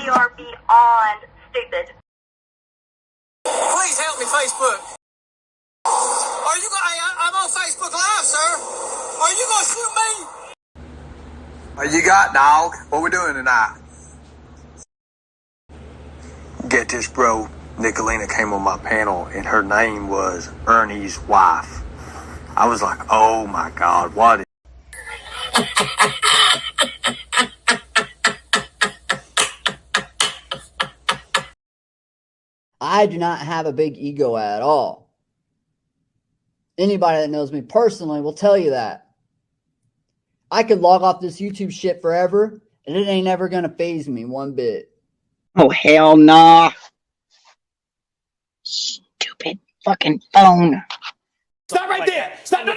We are beyond stupid. Please help me, Facebook. Are you going? I'm on Facebook Live, sir. Are you going to shoot me? What you got, dog? What we doing tonight? Get this, bro. Nicolina came on my panel, and her name was Ernie's wife. I was like, oh my God, what? I do not have a big ego at all. Anybody that knows me personally will tell you that. I could log off this YouTube shit forever, and it ain't ever going to faze me one bit. Oh, hell nah. Stupid fucking phone. Stop right there. Stop. No.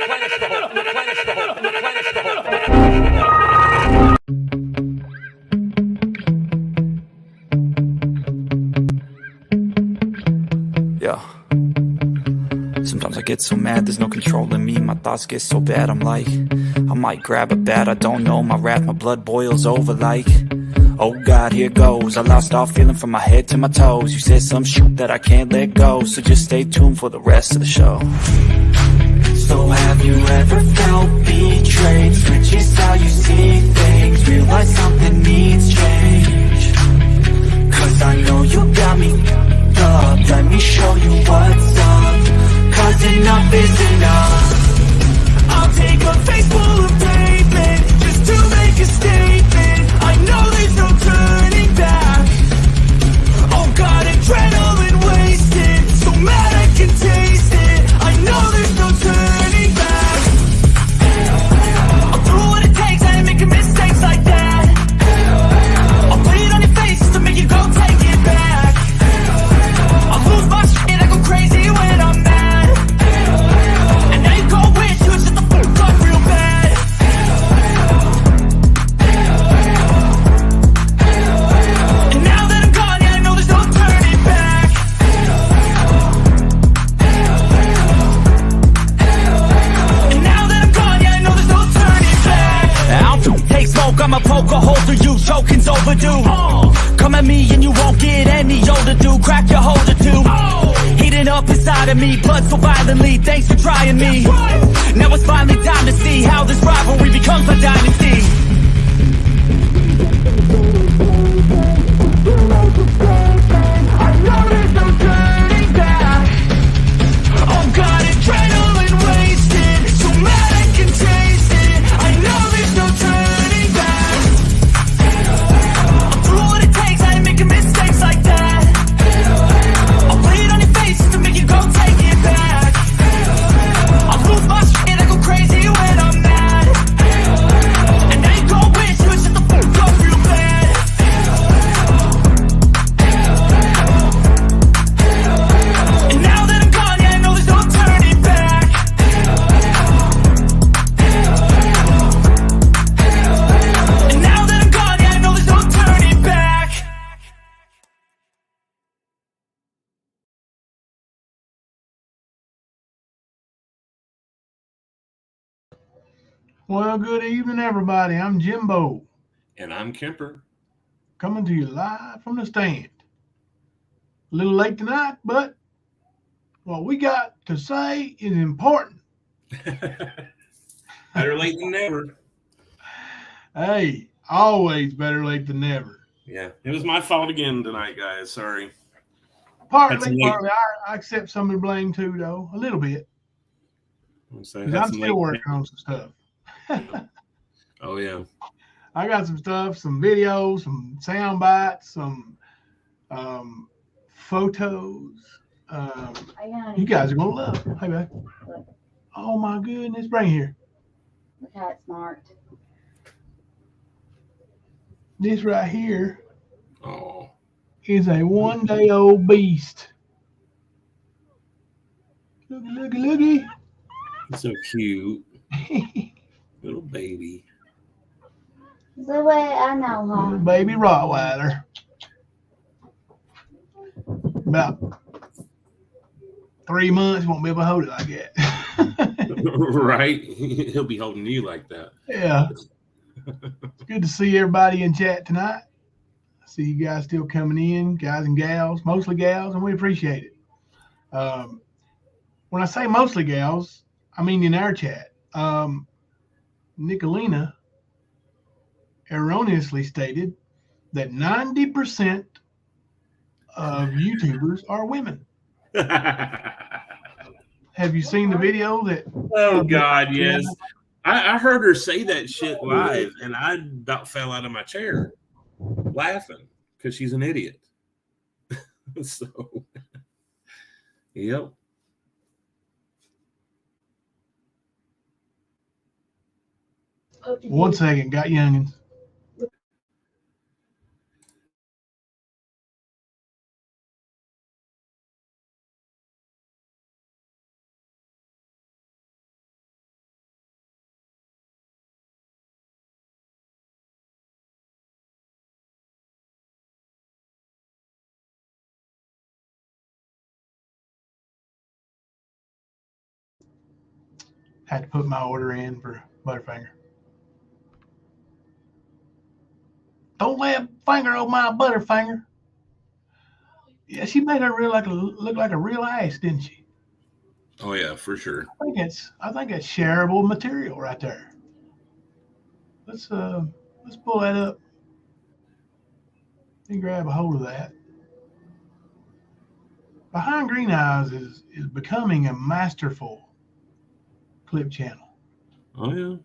Yeah. Sometimes I get so mad, there's no controlling me. My thoughts get so bad, I'm like, I might grab a bat, I don't know. My wrath, my blood boils over like, oh God, here goes. I lost all feeling from my head to my toes. You said some shit that I can't let go, so just stay tuned for the rest of the show. So have you ever felt betrayed? Switches how you see things, realize something needs change. Cause I know you got me up, let me show you what's up. Cause enough is enough. I'll take a face full of pavement just to make a statement. I know there's no turning back. Oh God, adrenaline wasted, so mad I can taste it. I know there's no turning back. I'll do what it takes, I ain't making mistakes like that. I'll put it on your face to make you go take it back. I'll lose my shit, I go crazy when I'm mad. And now you go wish you shut the fuck up real bad. And now that I'm gone, yeah, I know there's no turning back. And now that I'm gone, yeah, I know there's no turning back. I don't take smoke, I'm a poker holder, you choking's overdue. Come at me and you won't get any older, dude. Crack your holder too. Heating up inside of me, blood so violently. Thanks for trying me. Now it's finally time to see how this rivalry becomes a dynasty. I know there's no turning back. Oh God, adrenaline wasted, so mad I can taste it. I know there's no turning back. I'll do what it takes, I ain't making mistakes like that. I'll put it on your face to make you go take it back. I'll lose my shit, I go crazy when I'm mad. And now you go wish you would shut the fuck up real bad. And now that I'm gone, yeah, I know there's no turning back. And now that I'm gone, yeah, I know there's no turning back. Well, good evening, everybody. I'm Jimbo, And I'm Kemper. coming to you live from the stand. A little late tonight, but what we got to say is important. Better late than never. Hey, always better late than never. Yeah, it was my fault again tonight, guys. Sorry. Partly, I accept some of the blame too, though, a little bit. I'm saying 'Cause I'm still working on some stuff. Oh yeah. I got some stuff, some videos, some sound bites, some photos. You guys are gonna love. Hey, babe. Oh my goodness, bring it here. Look how it's marked. This right here Oh. is a 1-day-old beast. Looky. So cute. Little baby. The way I know, huh? Little baby Rottweiler. About 3 months, won't be able to hold it like that. Right? He'll be holding you like that. Yeah. It's good to see everybody in chat tonight. see you guys still coming in, guys and gals, mostly gals, and we appreciate it. When I say mostly gals, I mean in our chat. Nicolina erroneously stated that 90% of YouTubers are women. Have you seen the video that? Oh God, yes. I heard her say that shit live, and I about fell out of my chair laughing because she's an idiot. So, yep. One second, got youngins. Had to put my order in for Butterfinger. Don't lay a finger on my Butterfinger. Yeah, she made her look like a real ass, didn't she? Oh yeah, for sure. I think it's shareable material right there. Let's pull that up and grab a hold of that. Behind Green Eyes is becoming a masterful clip channel. Oh yeah,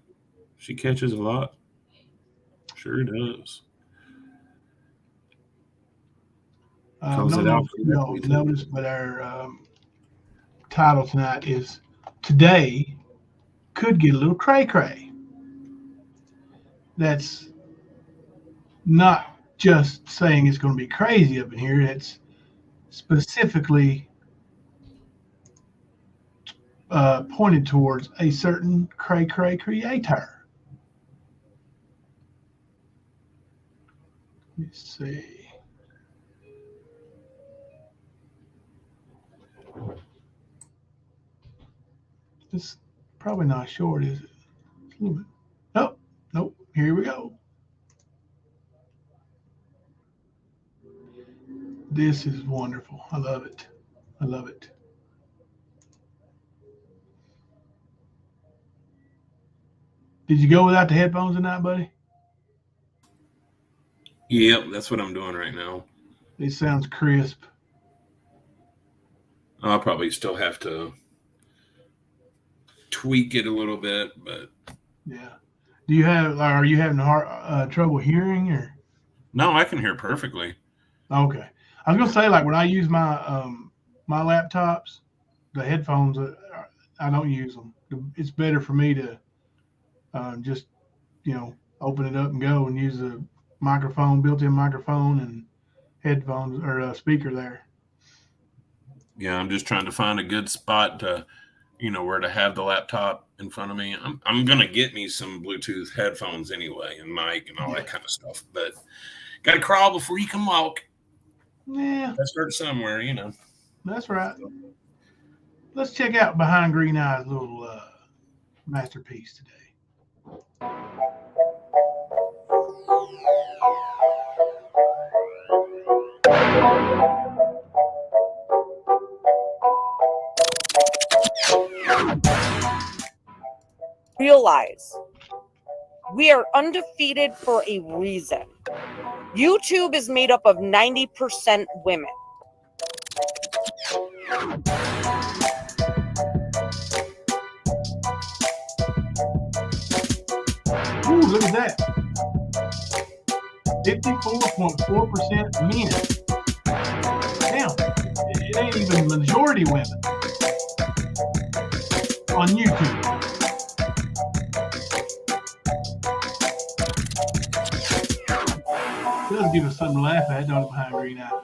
she catches a lot. Sure does. Notice, but our title tonight is "Today Could Get a Little Cray Cray." That's not just saying it's going to be crazy up in here. It's specifically pointed towards a certain Cray Cray creator. Let's see. It's probably not short, is it? It's a little bit. Nope. Here we go. This is wonderful. I love it. Did you go without the headphones tonight, buddy? Yep, that's what I'm doing right now. It sounds crisp. I'll probably still have to tweak it a little bit, but yeah. Are you having trouble hearing or? No, I can hear perfectly. Okay. I was gonna say, like when I use my my laptops, the headphones, I don't use them. It's better for me to just open it up and go and use a microphone, built-in microphone, and headphones or a speaker there. Yeah, I'm just trying to find a good spot to, where to have the laptop in front of me. I'm gonna get me some Bluetooth headphones anyway, and mic and all that kind of stuff. But gotta crawl before you can walk. Yeah, let's start somewhere, That's right. Let's check out Behind Green Eyes' little masterpiece today. Realize we are undefeated for a reason. YouTube is made up of 90% women. Ooh, look at that. 54.4% men. Damn, it ain't even majority women on YouTube. Does give us something to laugh at, don't it, Behind Green Eye?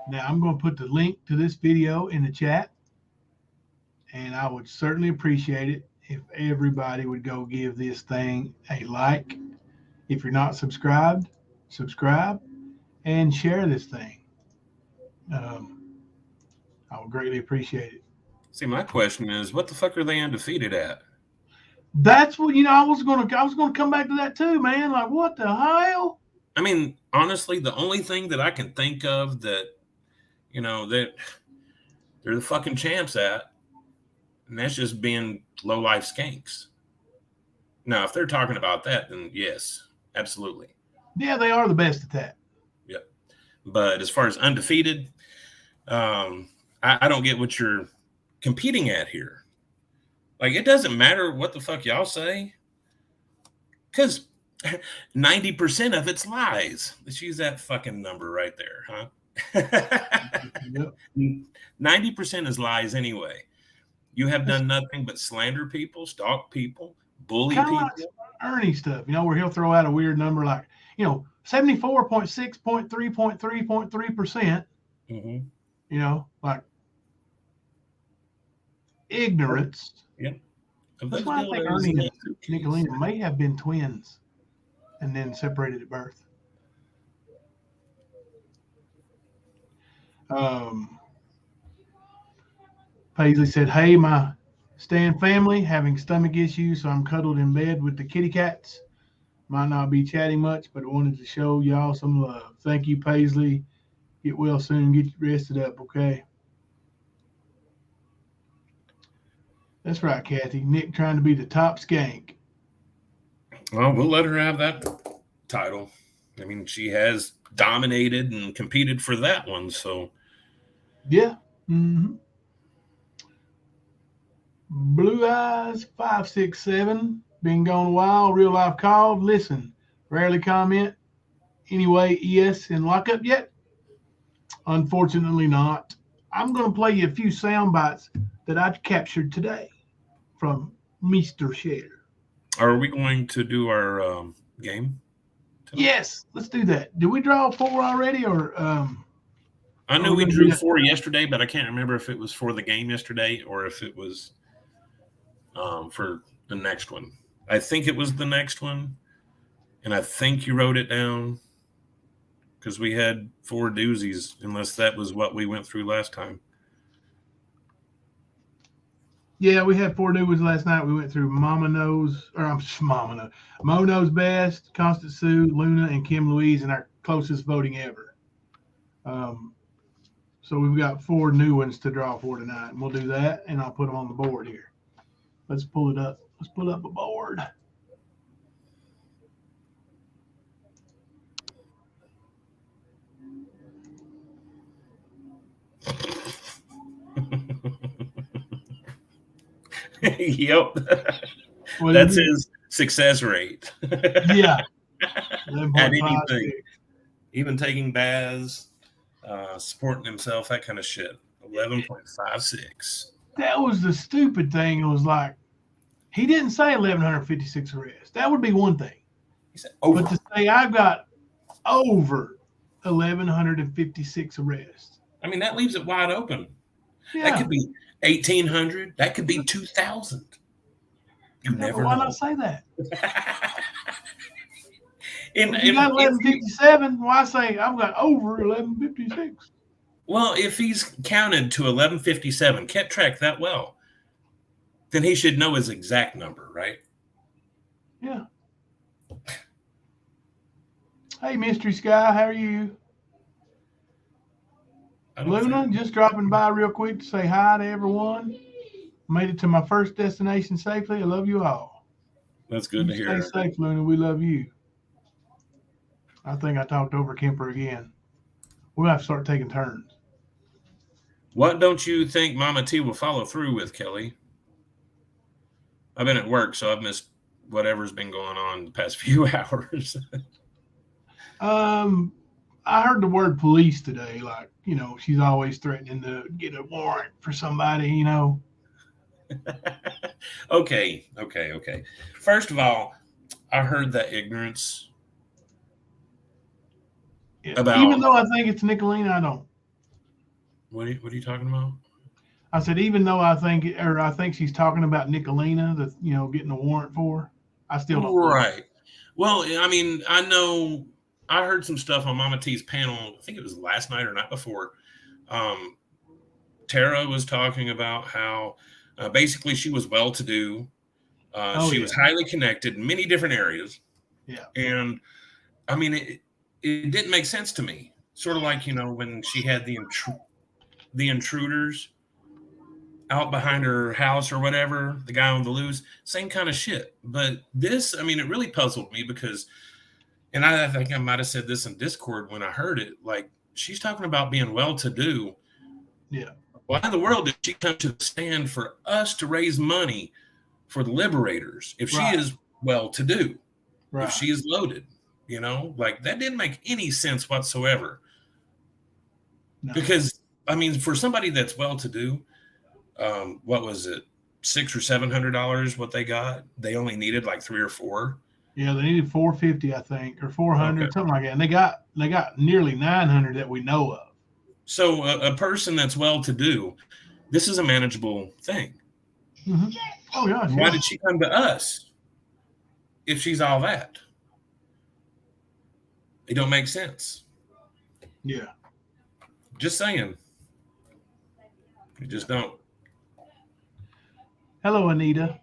Now, I'm going to put the link to this video in the chat, and I would certainly appreciate it if everybody would go give this thing a like. If you're not subscribed, subscribe and share this thing. I would greatly appreciate it. See, my question is, what the fuck are they undefeated at? That's what I was gonna come back to that too, man. Like, what the hell? I mean, honestly, the only thing that I can think of that, that they're the fucking champs at, and that's just being low life skanks. Now, if they're talking about that, then yes, absolutely. Yeah, they are the best at that. Yep. But as far as undefeated, I don't get what you're competing at here. Like, it doesn't matter what the fuck y'all say, because 90% of it's lies. Let's use that fucking number right there, huh? Yep. 90% is lies anyway. You have done nothing but slander people, stalk people, bully Kind of people. like Ernie stuff, where he'll throw out a weird number like, 74.6.3.3.3%. Mm-hmm. Like ignorance. Yep. That's why I think Ernie and Nicolina may have been twins and then separated at birth. Paisley said, "Hey, my Stan family having stomach issues, so I'm cuddled in bed with the kitty cats. Might not be chatting much, but I wanted to show y'all some love. Thank you, Paisley. Get well soon. Get rested up, okay?" That's right, Kathy. Nick trying to be the top skank. Well, we'll let her have that title. I mean, she has dominated and competed for that one, so. Yeah. Mm-hmm. Blue Eyes 567. Been gone a while. Real life called. Listen. Rarely comment. Anyway, ES in lockup yet? Unfortunately not. I'm going to play you a few sound bites that I captured today from Mr. Shader. Are we going to do our game tonight? Yes, let's do that. Did we draw 4 already, or I knew we drew 4 yesterday, but I can't remember if it was for the game yesterday or if it was for the next one. I think it was the next one, and I think you wrote it down because we had 4 doozies, unless that was what we went through last time. Yeah, we had 4 doozies last night. We went through Mo Knows Best, Constant Sue, Luna, and Kim Louise, and our closest voting ever. So we've got 4 new ones to draw for tonight, and we'll do that, and I'll put them on the board here. Let's pull it up. Let's pull up a board. Yep. That's his success rate. Yeah. At anything. Even taking baths, supporting himself, that kind of shit. 11.56. That was the stupid thing. It was like, he didn't say 1,156 arrests. That would be one thing. He said over. But to say I've got over 1,156 arrests. I mean, that leaves it wide open. Yeah. That could be 1,800. That could be 2,000. You never know. Why not say that? If you got 1157, why say I've got over 1156? Well, if he's counted to 1157, kept track that well, then he should know his exact number, right? Yeah. Hey, Mystery Sky, how are you? Luna, just dropping by real quick to say hi to everyone. Made it to my first destination safely. I love you all. That's good to hear. Stay safe, Luna. We love you. I think I talked over Kemper again. We'll have to start taking turns. What don't you think Mama T will follow through with, Kelly? I've been at work, so I've missed whatever's been going on the past few hours. I heard the word police today. Like, she's always threatening to get a warrant for somebody, Okay. First of all, I heard that ignorance. About, even though I think it's Nicolina, I don't. What are you talking about? I said, even though I think she's talking about Nicolina, getting a warrant for her, I still don't. Right. Well, I mean, I heard some stuff on Mama T's panel. I think it was last night or night before. Tara was talking about how basically she was well-to-do. She was highly connected in many different areas. Yeah. And I mean, it didn't make sense to me. Sort of like, when she had the intruders out behind her house or whatever, the guy on the loose, same kind of shit. But this, I mean, it really puzzled me because, and I think I might have said this in Discord when I heard it, like, she's talking about being well-to-do. Yeah. Why in the world did she come to the stand for us to raise money for the liberators if she is well-to-do, if she is loaded? Like, that didn't make any sense whatsoever. No. Because, I mean, for somebody that's well-to-do, what was it, $600 or $700? What they got? They only needed like 3 or 4. Yeah, they needed 450, I think, or 400, something like that. And they got nearly 900 that we know of. So a person that's well-to-do, this is a manageable thing. Mm-hmm. Oh yeah. Why did she come to us if she's all that? It don't make sense. Yeah. Just saying. You just don't. Hello, Anita.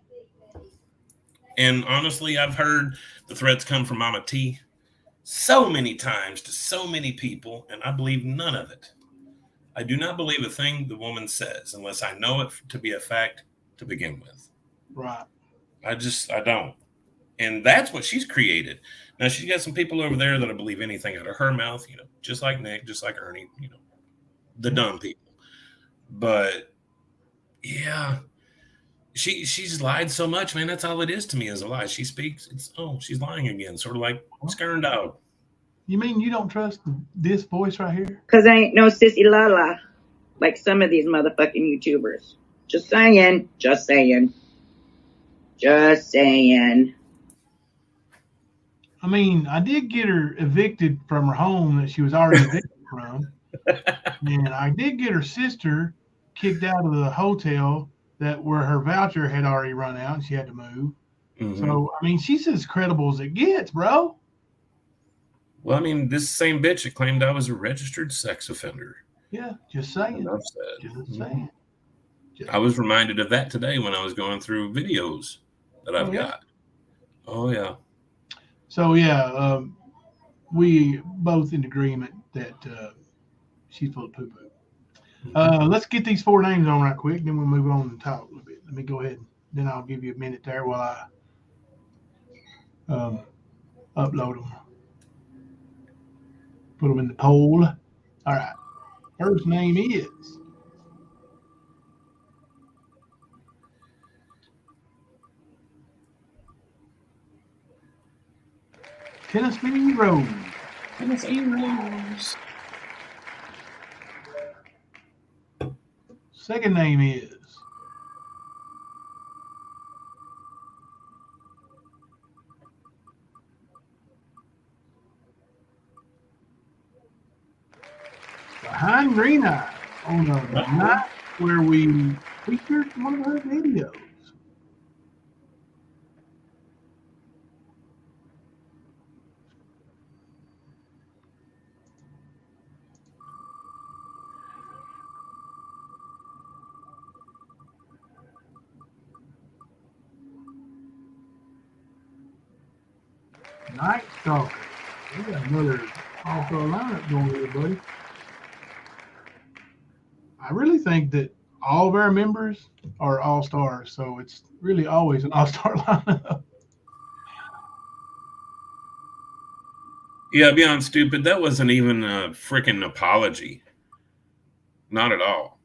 And honestly, I've heard the threats come from Mama T so many times to so many people, and I believe none of it. I do not believe a thing the woman says unless I know it to be a fact to begin with. Right. I don't. And that's what she's created. Now, she's got some people over there that'll believe anything out of her mouth, just like Nick, just like Ernie, the dumb people. But, yeah, she's lied so much, man. That's all it is to me is a lie. She speaks, she's lying again, sort of like Skern Dog. You mean you don't trust this voice right here? Because I ain't no sissy la like some of these motherfucking YouTubers. Just saying. Just saying. Just saying. I mean, I did get her evicted from her home that she was already evicted from. And I did get her sister kicked out of the hotel where her voucher had already run out and she had to move. Mm-hmm. So, I mean, she's as credible as it gets, bro. Well, I mean, this same bitch that claimed I was a registered sex offender. Yeah, just saying. Enough said. Just saying. I was reminded of that today when I was going through videos that I've got. Oh, yeah. So, yeah, we both in agreement that she's full of poo-poo. Let's get these 4 names on right quick, then we'll move on and talk a little bit. Let me go ahead, then I'll give you a minute there while I upload them. Put them in the poll. All right. First name is Tennessee Rose. Tennessee Rose. Second name is Behind Green Eye on a night where we featured one of her videos. Night Stalker. We got another all-star lineup going here, buddy. I really think that all of our members are all-stars, so it's really always an all-star lineup. Yeah, beyond stupid, that wasn't even a freaking apology. Not at all.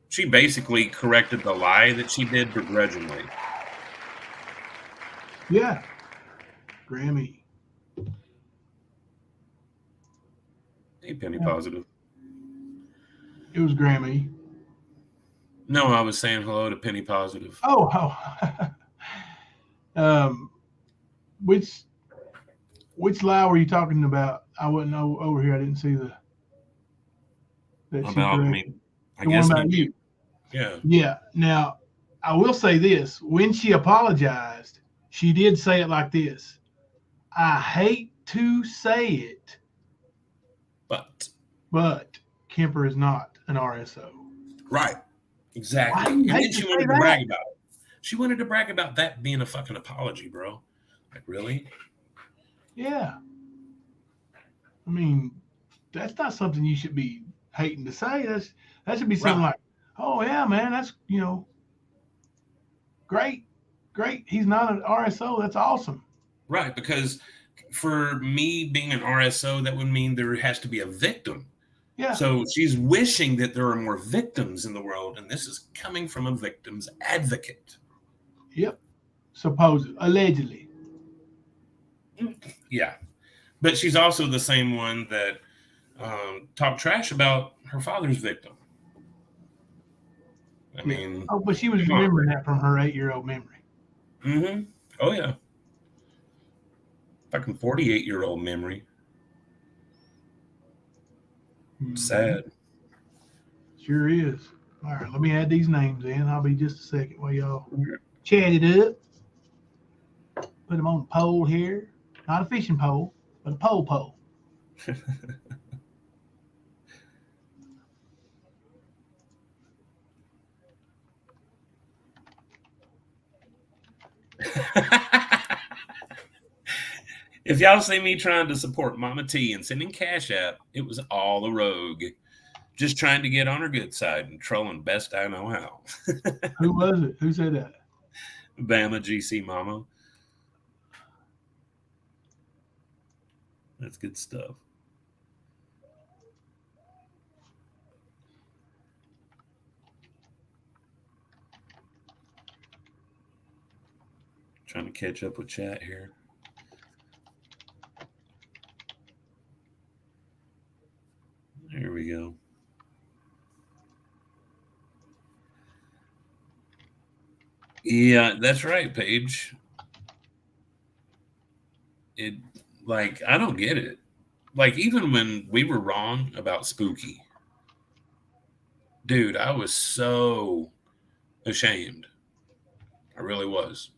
She basically corrected the lie that she did begrudgingly. Yeah. Grammy. Hey, Penny Positive. It was Grammy. No, I was saying hello to Penny Positive. Oh. Which lie were you talking about? I wasn't over here. I didn't see the. About me. I the guess one about you. Yeah. Yeah. Now, I will say this: when she apologized, she did say it like this. I hate to say it, but Kemper is not an RSO. Right. Exactly. And then she wanted to brag about it. She wanted to brag about that being a fucking apology, bro. Like, really? Yeah. I mean, that's not something you should be hating to say. That should be something like, oh yeah, man, that's great. He's not an RSO. That's awesome. Right, because for me being an RSO, that would mean there has to be a victim. Yeah. So she's wishing that there are more victims in the world, and this is coming from a victim's advocate. Yep. Allegedly. Yeah. But she's also the same one that talked trash about her father's victim. I mean... Oh, but she was remembering that from her 8-year-old memory. Mm-hmm. Oh, yeah. Fucking 48-year-old memory. Sad. Sure is. All right, let me add these names in. I'll be just a second while y'all chat it up. Put them on the pole here. Not a fishing pole, but a pole. If y'all see me trying to support Mama T and sending Cash App, it was all a rogue. Just trying to get on her good side and trolling best I know how. Who was it? Who said that? Bama GC Mama. That's good stuff. Trying to catch up with chat here. There we go. Yeah, that's right, Paige. I don't get it. Like, even when we were wrong about Spooky, dude, I was so ashamed. I really was.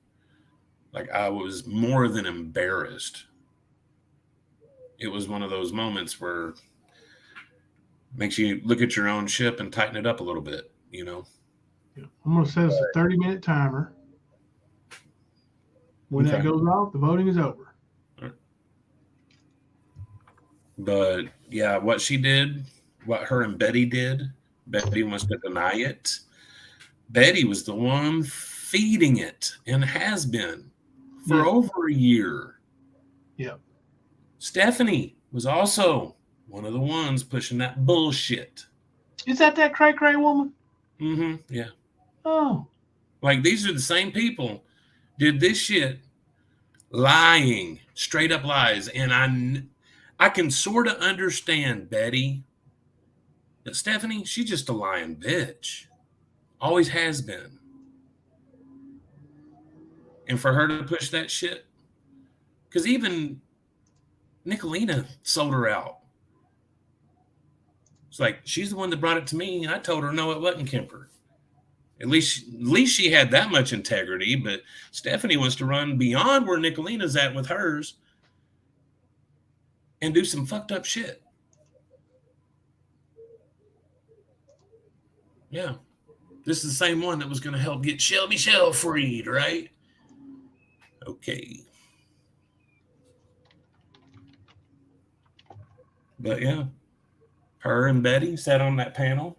Like, I was more than embarrassed. It was one of those moments where makes you look at your own ship and tighten it up a little bit, you know? Yeah. I'm going to set us a 30-minute timer. When that goes off, the voting is over. Right. But, yeah, what she did, what her and Betty did, Betty wants to deny it. Betty was the one feeding it and has been for over a year. Yeah. Stephanie was also one of the ones pushing that bullshit. Is that Cray woman? Mm-hmm. Yeah. Oh. Like, these are the same people did this shit, lying, straight up lies. And I can sort of understand Betty. But Stephanie, she's just a lying bitch. Always has been. And for her to push that shit, because even Nicolina sold her out. It's like, she's the one that brought it to me, and I told her, no, it wasn't Kemper. At least she had that much integrity, but Stephanie wants to run beyond where Nicolina's at with hers and do some fucked up shit. Yeah. This is the same one that was going to help get Shelby Shell freed, right? Okay. But yeah, her and Betty sat on that panel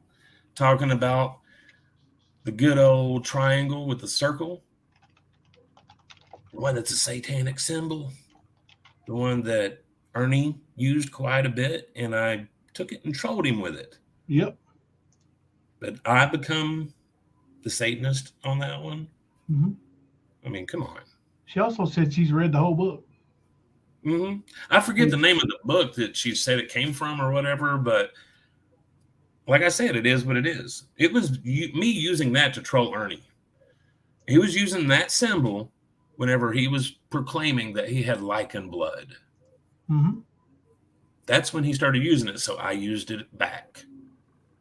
talking about the good old triangle with the circle, the one that's a satanic symbol, the one that Ernie used quite a bit, and I took it and trolled him with it. Yep. But I become the Satanist on that one. Mm-hmm. I mean, come on. She also said she's read the whole book. Mm-hmm. I forget the name of the book that she said it came from or whatever, but like I said, it is what it is. It was me using that to troll Ernie. He was using that symbol whenever he was proclaiming that he had Lycan blood. Mm-hmm. That's when he started using it, so I used it back.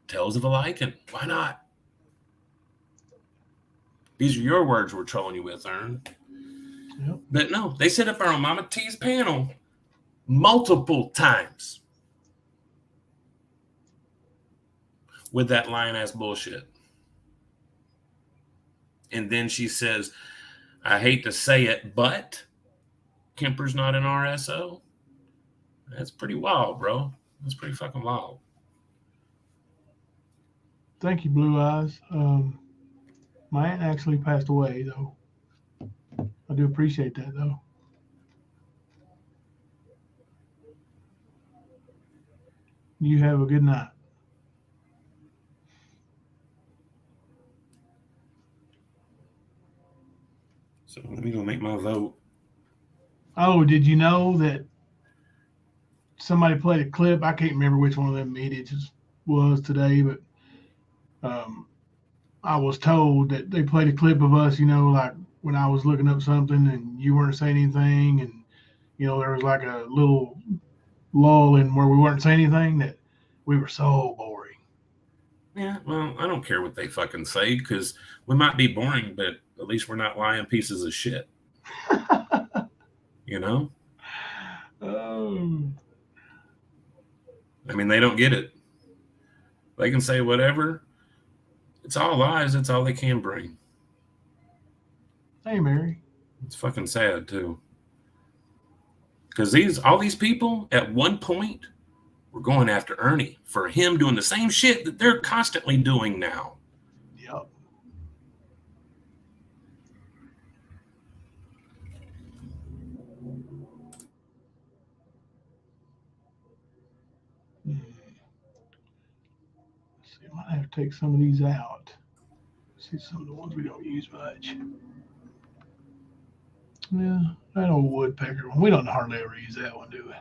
Tales of a Lycan. Why not? These are your words we're trolling you with, Ern. Yep. But no, they sit up there on Mama T's panel multiple times with that lying-ass bullshit. And then she says, I hate to say it, but Kemper's not an RSO. That's pretty wild, bro. That's pretty fucking wild. Thank you, Blue Eyes. My aunt actually passed away, though. I do appreciate that, though. You have a good night. So let me go make my vote. Oh, did you know that somebody played a clip? I can't remember which one of them idiots was today, but I was told that they played a clip of us, like when I was looking up something and you weren't saying anything, and there was like a little lull in where we weren't saying anything, that we were so boring. Yeah, well, I don't care what they fucking say because we might be boring, but at least we're not lying pieces of shit. Oh. I mean, they don't get it. They can say whatever. It's all lies. That's all they can bring. Hey, Mary. It's fucking sad, too. Because all these people, at one point, were going after Ernie for him doing the same shit that they're constantly doing now. Yep. Let's see, I might have to take some of these out. See some of the ones we don't use much. Yeah, that old woodpecker one. We don't hardly ever use that one, do we?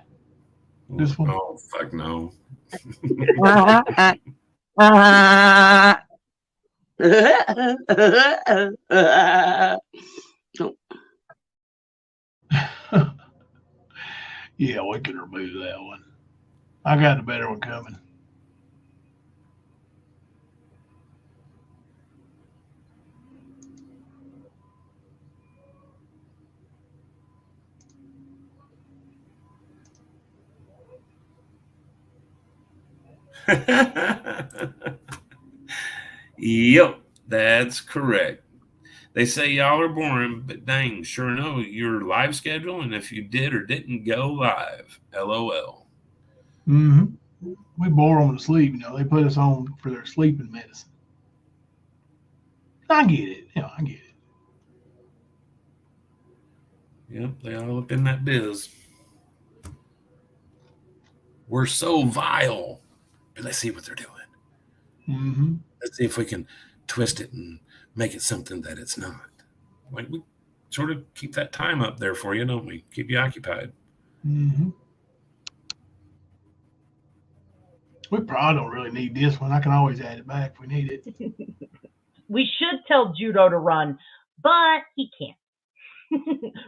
This one? Oh, fuck no. Yeah, we can remove that one. I got a better one coming. Yep, that's correct. They say y'all are boring, but dang, sure know your live schedule and if you did or didn't go live. LOL. Mm-hmm. We bore them to sleep. They put us on for their sleeping medicine. I get it. I get it. Yep, they all up in that biz. We're so vile. But let's see what they're doing. Mm-hmm. Let's see if we can twist it and make it something that it's not. Like we sort of keep that time up there for you, don't we? Keep you occupied. Mm-hmm. We probably don't really need this one. I can always add it back if we need it. We should tell Judo to run, but he can't.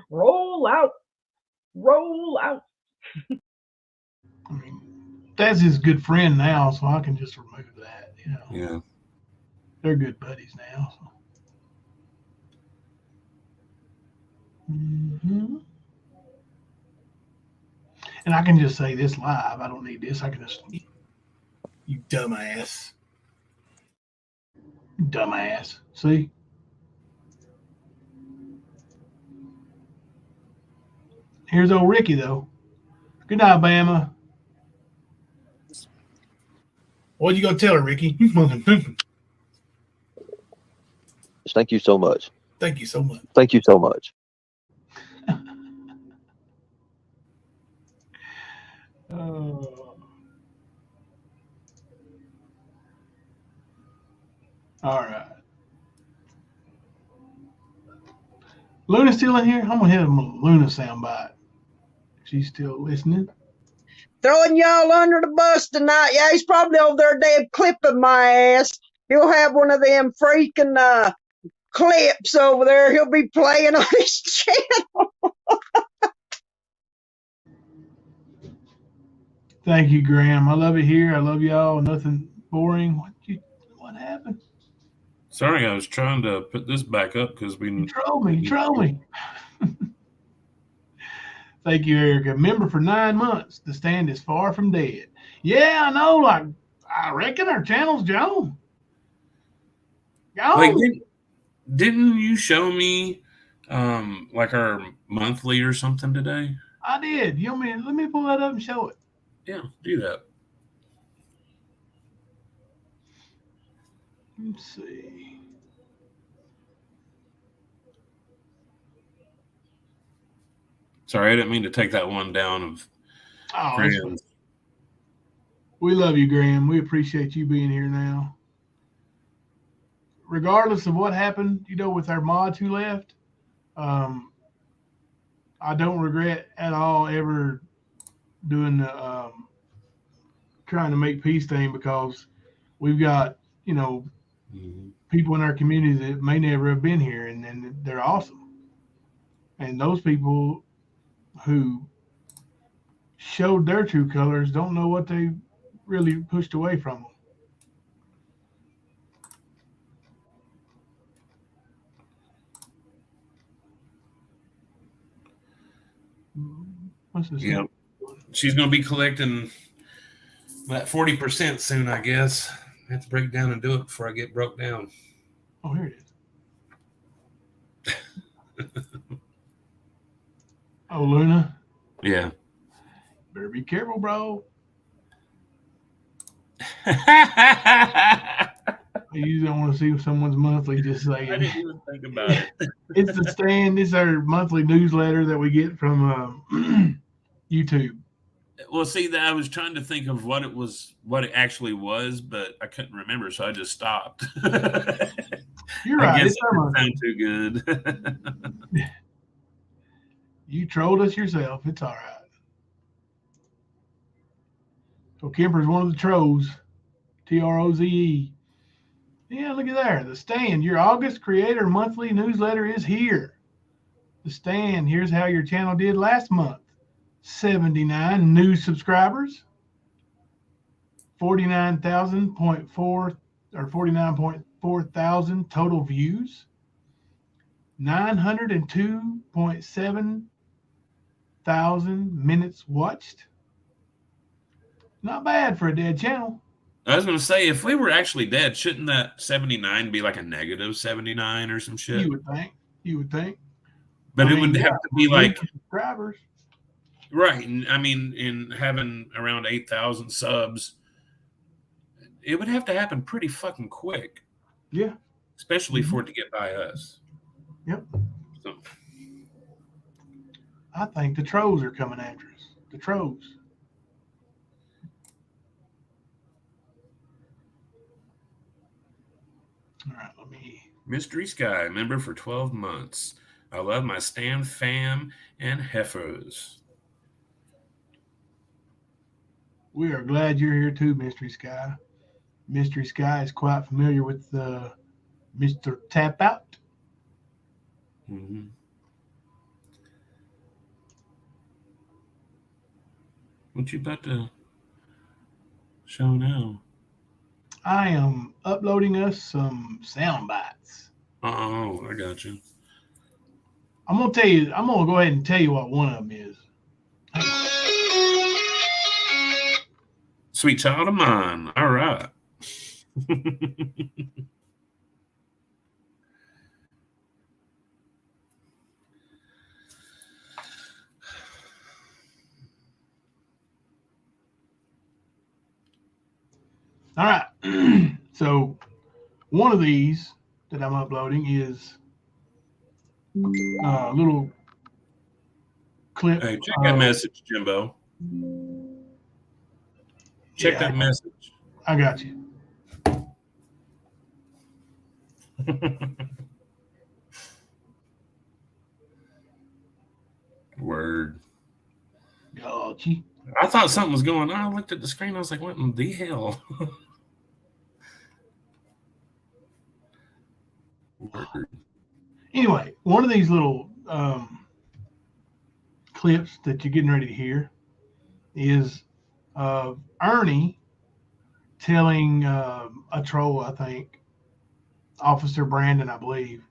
Roll out. Roll out. I mean, that's his good friend now, so I can just remove that. Yeah. They're good buddies now. So. Mm-hmm. And I can just say this live. I don't need this. I can just, you dumbass. Dumbass. See? Here's old Ricky, though. Good night, Bama. What you gonna tell her, Ricky? Thank you so much. Thank you so much. Thank you so much. All right. Luna's still in here? I'm gonna hit a Luna soundbite. She's still listening. Throwing y'all under the bus tonight. Yeah, he's probably over there dead clipping my ass. He'll have one of them freaking clips over there. He'll be playing on his channel. Thank you, Graham. I love it here. I love y'all. Nothing boring. What happened? Sorry, I was trying to put this back up because we troll me. Thank you, Erica. Member for 9 months. The stand is far from dead. Yeah, I know. Like, I reckon our channel's gone. Like, didn't you show me like our monthly or something today? I did. You want me? Let me pull that up and show it. Yeah, do that. Let's see. Sorry, I didn't mean to take that one down of Graham's. We love you, Graham. We appreciate you being here now. Regardless of what happened, with our mods who left, I don't regret at all ever doing the trying to make peace thing, because we've got, people in our community that may never have been here, and they're awesome. And those people who showed their true colors don't know what they really pushed away from them. What's this? Yeah, she's going to be collecting that 40% soon, I guess. I have to break down and do it before I get broke down. Oh, here it is. Oh, Luna? Yeah. Better be careful, bro. You don't want to see someone's monthly just saying. I didn't even think about it. It's the Stand. It's our monthly newsletter that we get from YouTube. Well, see, I was trying to think of what it actually was, but I couldn't remember, so I just stopped. You're right. I guess it didn't sound too good. You trolled us yourself. It's all right. So Kemper's one of the trolls. Troze. Yeah, look at there. The Stand, your August Creator Monthly newsletter is here. The Stand, here's how your channel did last month. 79 new subscribers, 49.4 thousand total views, 902.7 thousand minutes watched. Not bad for a dead channel. I was going to say, if we were actually dead, shouldn't that 79 be like a negative 79 or some shit? You would think. But it would have to be like subscribers. Right. I mean, in having around 8,000 subs, it would have to happen pretty fucking quick. Yeah. Especially for it to get by us. Yep. So. I think the trolls are coming after us. The trolls. All right, let me. Mystery Sky, member for 12 months. I love my Stand fam and heifers. We are glad you're here too, Mystery Sky. Mystery Sky is quite familiar with Mr. Tap Out. Mm-hmm. What you about to show now? I am uploading us some sound bites. Oh, I got you. I'm gonna go ahead and tell you what one of them is. Sweet Child of Mine. All right. All right. So one of these that I'm uploading is a little clip. Hey, check that message, Jimbo. Check that message. I got you. Word. Got you. I thought something was going on. I looked at the screen. I was like, what in the hell? Anyway, one of these little clips that you're getting ready to hear is Ernie telling a troll, I think, Officer Brandon, I believe,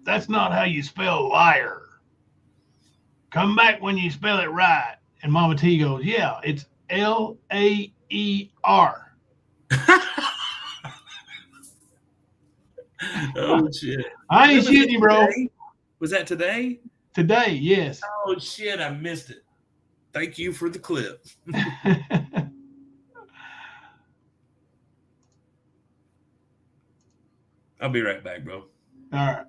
that's not how you spell liar. Come back when you spell it right. And Mama T goes, yeah, it's Laer. Oh, shit. I ain't shitting you, bro. Was that today? Today, yes. Oh shit, I missed it. Thank you for the clip. I'll be right back, bro. All right.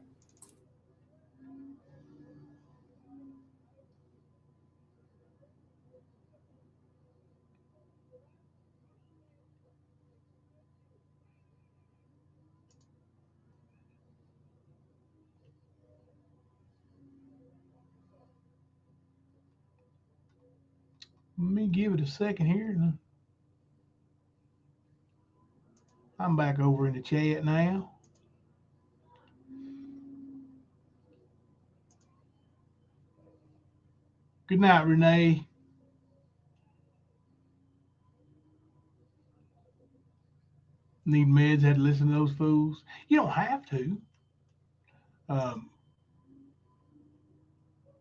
Let me give it a second here. I'm back over in the chat now. Good night, Renee. Need meds, had to listen to those fools. You don't have to.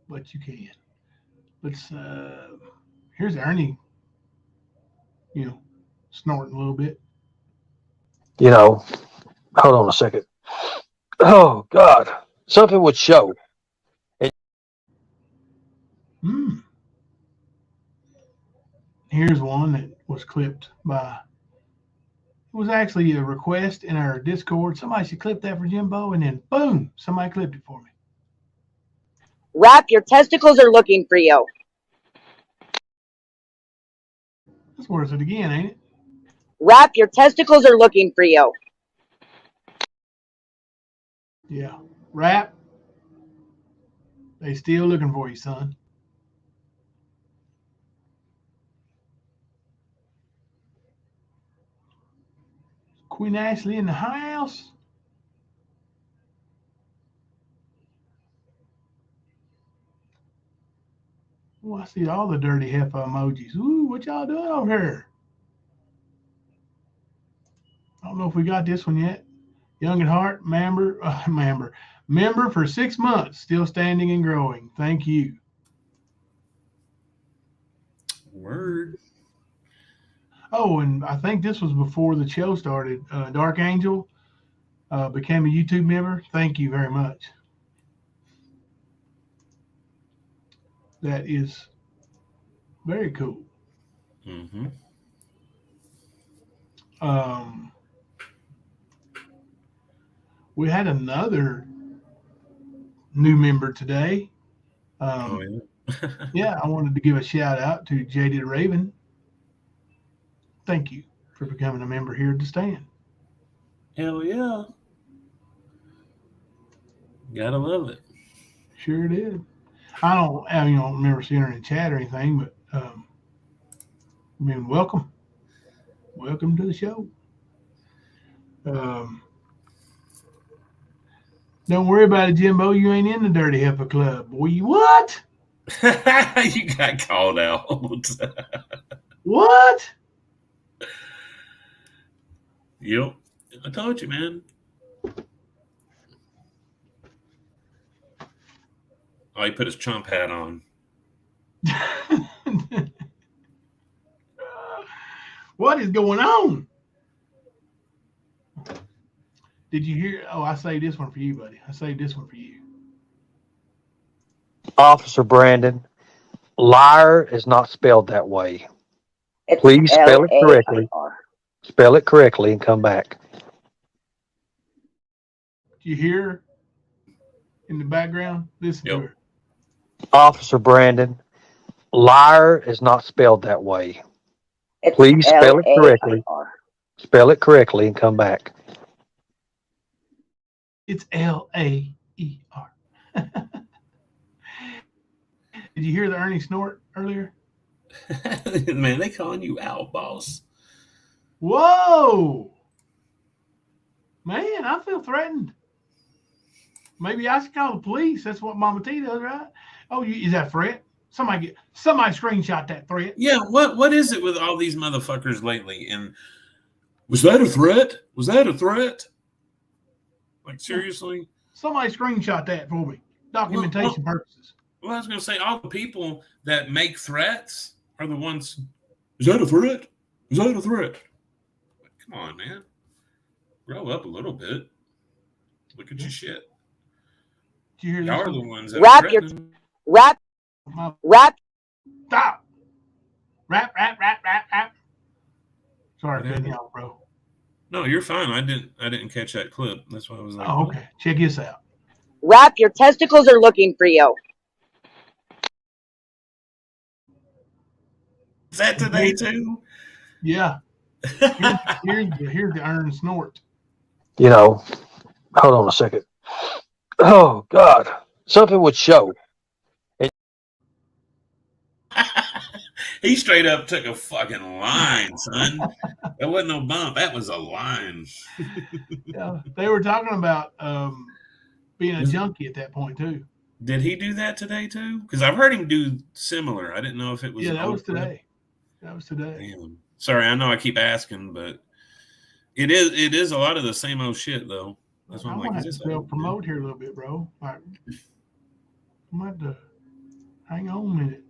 But you can. Let's here's Ernie, snorting a little bit. Hold on a second. Oh God, something would show. Here's one that was clipped by. It was actually a request in our Discord. Somebody should clip that for Jimbo, and then boom, somebody clipped it for me. Rap, your testicles are looking for you. That's worth it again, ain't it? Rap, your testicles are looking for you. Yeah. Rap, they still looking for you, son. Queen Ashley in the house. Oh, I see all the dirty heifer emojis. Ooh, what y'all doing over here? I don't know if we got this one yet. Young at heart, member for 6 months, still standing and growing. Thank you. Word. Oh, and I think this was before the show started. Dark Angel became a YouTube member. Thank you very much. That is very cool. Mm-hmm. We had another new member today. Yeah, I wanted to give a shout out to JD Raven. Thank you for becoming a member here at the stand. Hell yeah. Gotta love it. Sure did. I don't remember seeing her in chat or anything, but welcome. Welcome to the show. Don't worry about it, Jimbo. You ain't in the Dirty Heifer Club. Boy, what? You got called out. What? Yep. I told you, man. Oh, he put his Trump hat on. What is going on? Did you hear? Oh, I saved this one for you, buddy. I saved this one for you. Officer Brandon, liar is not spelled that way. Please spell it correctly. Spell it correctly and come back. Do you hear in the background? Listen to her. Officer Brandon, liar is not spelled that way. Please spell it correctly. Spell it correctly and come back. It's Laer. Did you hear the Ernie snort earlier? Man, they calling you out, boss. Whoa! Man, I feel threatened. Maybe I should call the police. That's what Mama T does, right? Oh, is that a threat? Somebody screenshot that threat. Yeah, what is it with all these motherfuckers lately? And was that a threat? Was that a threat? Like, seriously? Somebody screenshot that for me. Documentation purposes. Well, I was going to say, all the people that make threats are the ones. Is that a threat? Is that a threat? Come on, man. Grow up a little bit. Look at your shit. Did you hear Y'all this are the one? ones that are Wrap your threatening. wrap My, wrap. stop. Rap. Sorry, What cutting you happened? off, bro. No, you're fine. I didn't catch that clip. That's why I was like, Oh, okay. Check this out. Wrap, your testicles are looking for you. Is that today too? Yeah. Here's the iron snort. You know, hold on a second. Oh God, something would show. He straight up took a fucking line, son. That wasn't no bump. That was a line. Yeah, they were talking about being a junkie at that point too. Did he do that today too? Because I've heard him do similar. I didn't know if it was Yeah, an that was old clip. today. That was today. Damn. Sorry, I know I keep asking, but it is a lot of the same old shit though. That's why I'm I'm like, gonna is have to this self old? promote here a little bit, bro. Like, I'm gonna have to hang on a minute.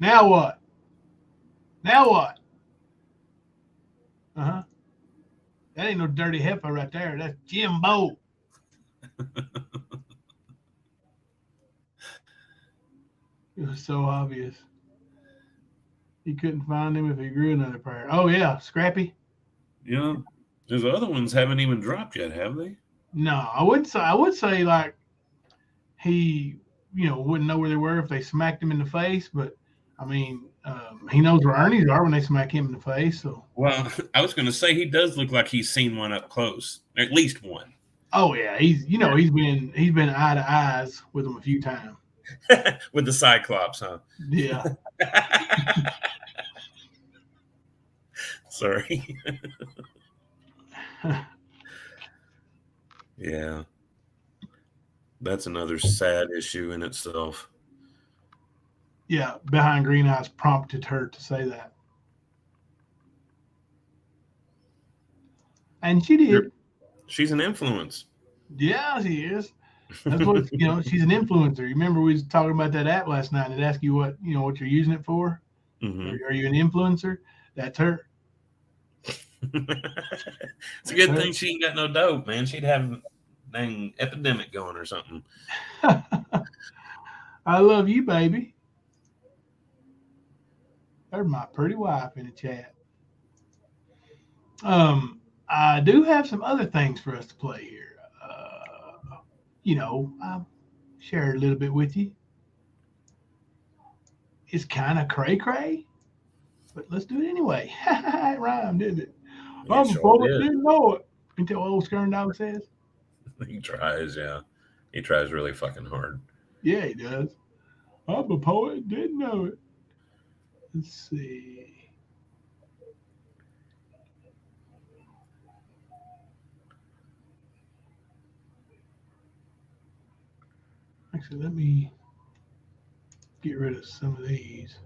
Now what? Now what? Uh-huh. That ain't no dirty heifer right there. That's Jimbo. It was so obvious. He couldn't find him if he grew another pair. Oh yeah, Scrappy. Yeah. Those other ones haven't even dropped yet, have they? No, I would say like he, wouldn't know where they were if they smacked him in the face. But I mean, he knows where Ernie's are when they smack him in the face. So. Well, I was going to say he does look like he's seen one up close, at least one. Oh yeah, he's been eye to eyes with him a few times. With the Cyclops, huh? Yeah. Sorry. Yeah. That's another sad issue in itself. Yeah, Behind Green Eyes prompted her to say that. And she did. She's an influence. Yeah, she is. That's what she's an influencer. You remember we was talking about that app last night and it asked you what you're using it for? Mm-hmm. Are you an influencer? That's her. It's a good thing she ain't got no dope, man. She'd have a dang epidemic going or something. I love you, baby. There's my pretty wife in the chat. I do have some other things for us to play here. I'll share a little bit with you. It's kind of cray, but let's do it anyway. It rhymed, didn't it? I'm a poet, didn't know it. Ain't that what old Skern Dog says? He tries, yeah. He tries really fucking hard. Yeah, he does. I'm a poet, didn't know it. Let's see. Actually, let me get rid of some of these.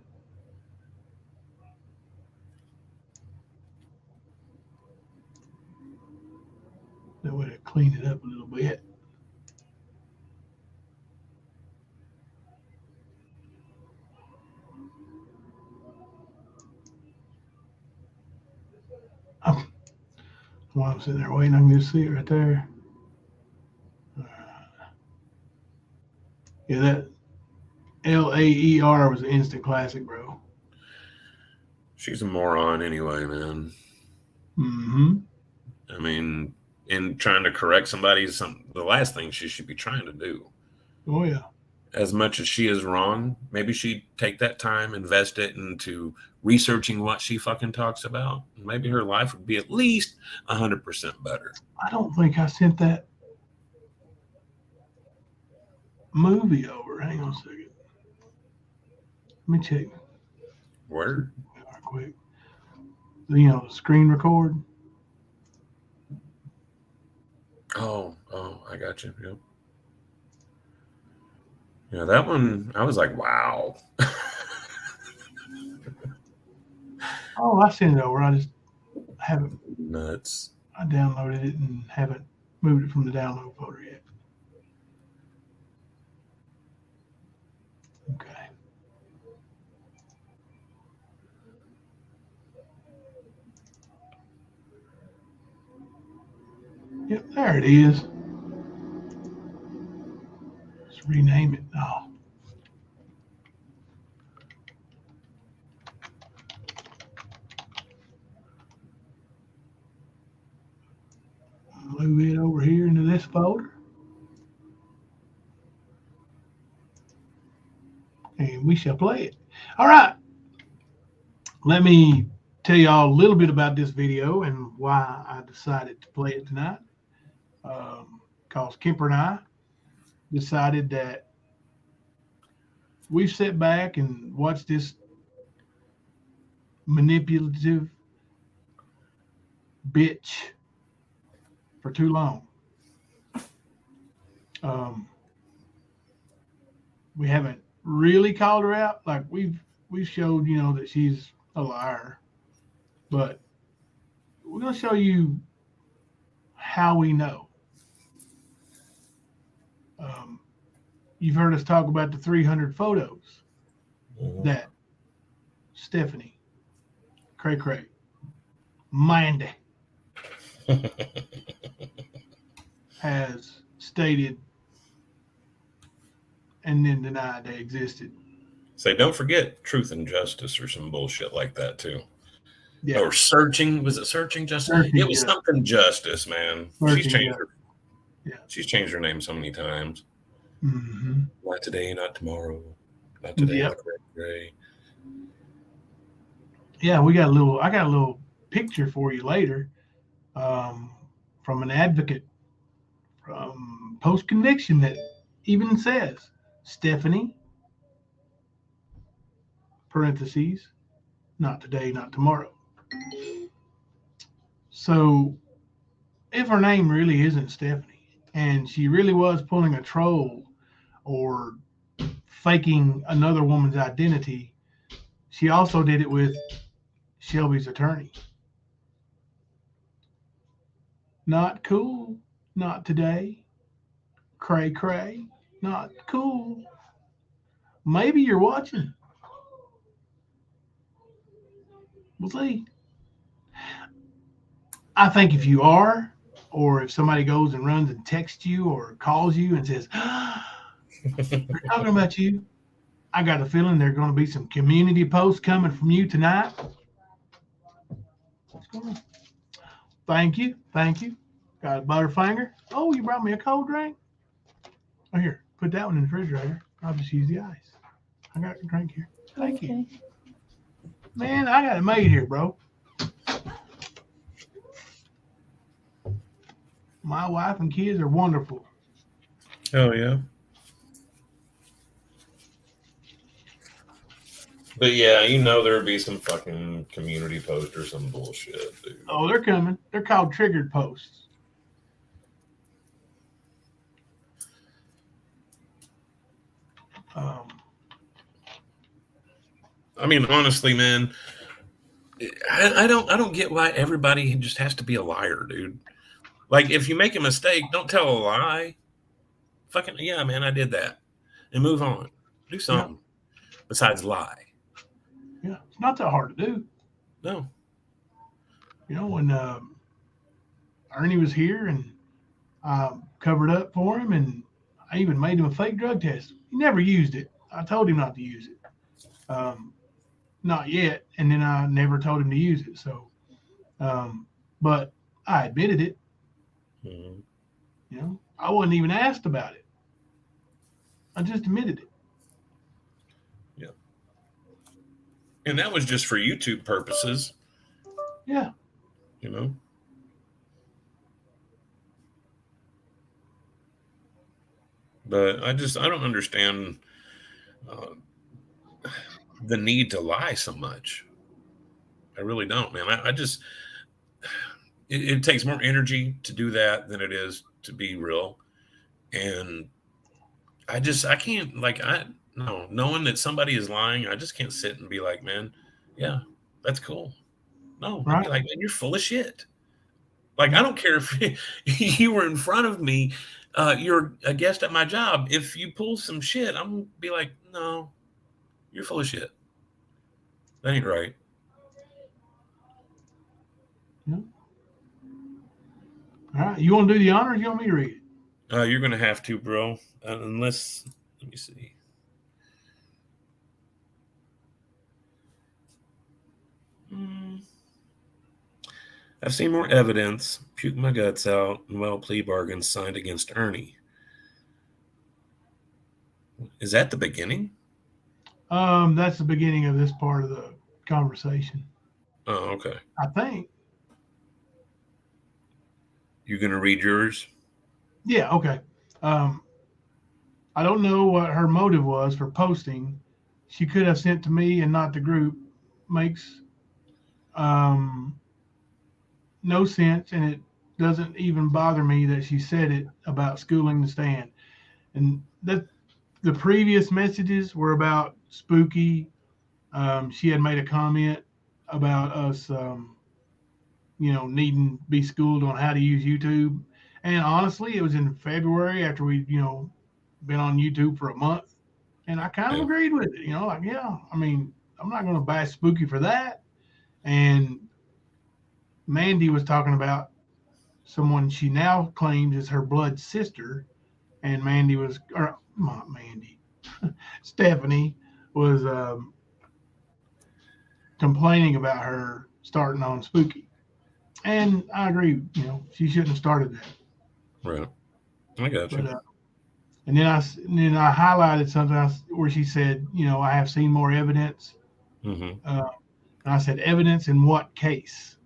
That way to clean it up a little bit. While I'm sitting there waiting, I can just see it right there. Yeah, that LAER was an instant classic, bro. She's a moron anyway, man. Mm-hmm. I mean, in trying to correct somebody is the last thing she should be trying to do. Oh, yeah. As much as she is wrong, maybe she'd take that time, invest it into researching what she fucking talks about. Maybe her life would be at least 100% better. I don't think I sent that movie over. Hang on a second. Let me check. Word? Real quick. The screen record. Oh, I got you. Yep. Yeah, that one, I was like, wow. Oh, I sent it over. I just haven't. Nuts. I downloaded it and haven't moved it from the download folder yet. Okay. Yep, there it is. Let's rename it. Oh. Move it over here into this folder. And we shall play it. All right. Let me tell y'all a little bit about this video and why I decided to play it tonight. Because Kemper and I decided that we've sat back and watched this manipulative bitch for too long. We haven't really called her out. Like we've showed, that she's a liar, but we're gonna show you how we know. You've heard us talk about the 300 photos that Stephanie, Cray, Mandy has stated and then denied they existed. Say, don't forget Truth and Justice or some bullshit like that too. Yeah. Or Searching. Was it Searching Justice? It was something Justice, man. She's changed her. Yeah. She's changed her name so many times. Mm-hmm. Not today, not tomorrow. Not today, Yep. Cray. Yeah, I got a little picture for you later from an advocate from post conviction that even says Stephanie, parentheses, not today, not tomorrow. So if her name really isn't Stephanie and she really was pulling a troll or faking another woman's identity, she also did it with Shelby's attorney. Not cool. Not today. Cray. Not cool. Maybe you're watching. We'll see. I think if you are, or if somebody goes and runs and texts you or calls you and says, they're talking about you, I got a feeling there are going to be some community posts coming from you tonight. What's going on? Thank you. Got a Butterfinger. Oh, you brought me a cold drink? Oh, here, put that one in the refrigerator. I'll just use the ice. I got a drink here. Thank you. Man, I got it made here, bro. My wife and kids are wonderful. Oh, yeah. But yeah, there'd be some fucking community post or some bullshit, dude. Oh, they're coming. They're called triggered posts. I mean, honestly, man, I don't get why everybody just has to be a liar, dude. Like, if you make a mistake, don't tell a lie. Fucking, yeah, man, I did that. And move on. Do something besides lie. Yeah, it's not that hard to do. No. When Ernie was here and I covered up for him and I even made him a fake drug test. He never used it. I told him not to use it. Not yet. And then I never told him to use it. So, but I admitted it. Mm-hmm. I wasn't even asked about it. I just admitted it. Yeah. And that was just for YouTube purposes. Yeah. But I don't understand the need to lie so much. I really don't, man. I just, it takes more energy to do that than it is to be real. And I can't, knowing that somebody is lying, I just can't sit and be like, man, yeah, that's cool. No, I'd be like, man, you're full of shit. Like, I don't care if you were in front of me, you're a guest at my job. If you pull some shit, I'm going to be like, no, you're full of shit. That ain't right. Yeah. All right. You want to do the honors? You want me to read it? You're going to have to, bro. Unless, let me see. I've seen more evidence, puked my guts out, and plea bargains signed against Ernie. Is that the beginning? That's the beginning of this part of the conversation. Oh, okay. I think. You going to read yours? Yeah, okay. I don't know what her motive was for posting. She could have sent to me and not the group. Makes no sense, and it doesn't even bother me that she said it about schooling the stand. And that the previous messages were about Spooky. She had made a comment about us, needing to be schooled on how to use YouTube. And honestly, it was in February after we, been on YouTube for a month. And I kind of agreed with it, I'm not going to bash Spooky for that. And Mandy was talking about someone she now claims is her blood sister. And Stephanie was complaining about her starting on Spooky. And I agree, she shouldn't have started that. Right. I got you. But, and then I highlighted something else where she said, I have seen more evidence. Mm-hmm. And I said, evidence in what case?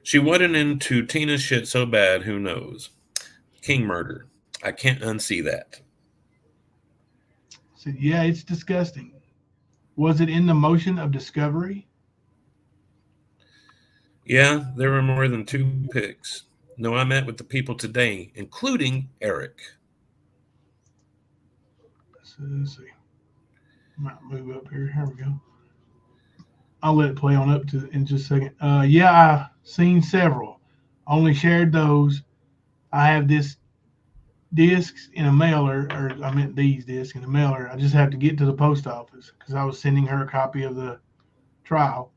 She wasn't into Tina's shit so bad, who knows? King murder. I can't unsee that. I said, yeah, it's disgusting. Was it in the motion of discovery? Yeah, there were more than 2 picks. No, I met with the people today, including Eric. Let's see. Might move up here. Here we go. I'll let it play on up to in just a second. Yeah, I've seen several. Only shared those. I have this discs in a mailer, or I meant these discs in a mailer. I just have to get to the post office because I was sending her a copy of the trial.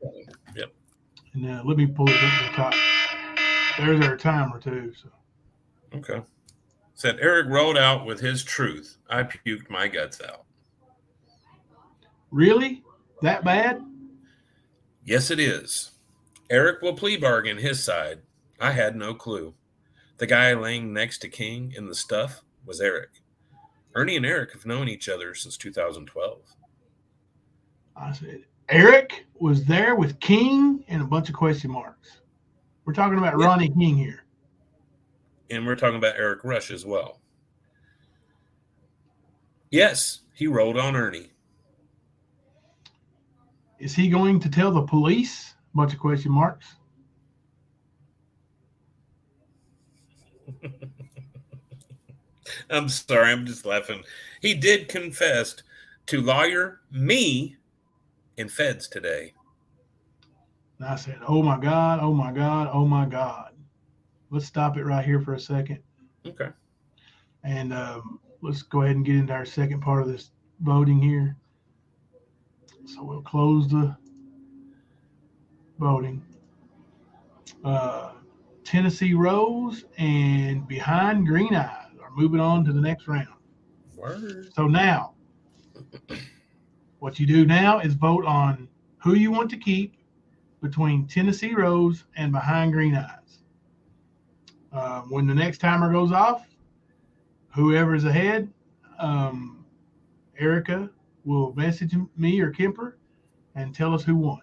Yep. And let me pull it up to the top. There's our timer too. So. Okay. Said Eric rolled out with his truth. I puked my guts out. Really? That bad? Yes, it is. Eric will plea bargain his side. I had no clue. The guy laying next to King in the stuff was Eric. Ernie and Eric have known each other since 2012. I said, Eric was there with King and a bunch of question marks. We're talking about Ronnie King here. And we're talking about Eric Rush as well. Yes, he rolled on Ernie. Is he going to tell the police? A bunch of question marks. I'm sorry, I'm just laughing. He did confess to lawyer, me, and feds today. And I said, oh my God, oh my God, oh my God. Let's stop it right here for a second. Okay. And let's go ahead and get into our second part of this voting here. So we'll close the voting. Tennessee Rose and Behind Green Eyes are moving on to the next round. Word. So now, what you do now is vote on who you want to keep between Tennessee Rose and Behind Green Eyes. When the next timer goes off, whoever's ahead, Erica will message me or Kemper and tell us who won.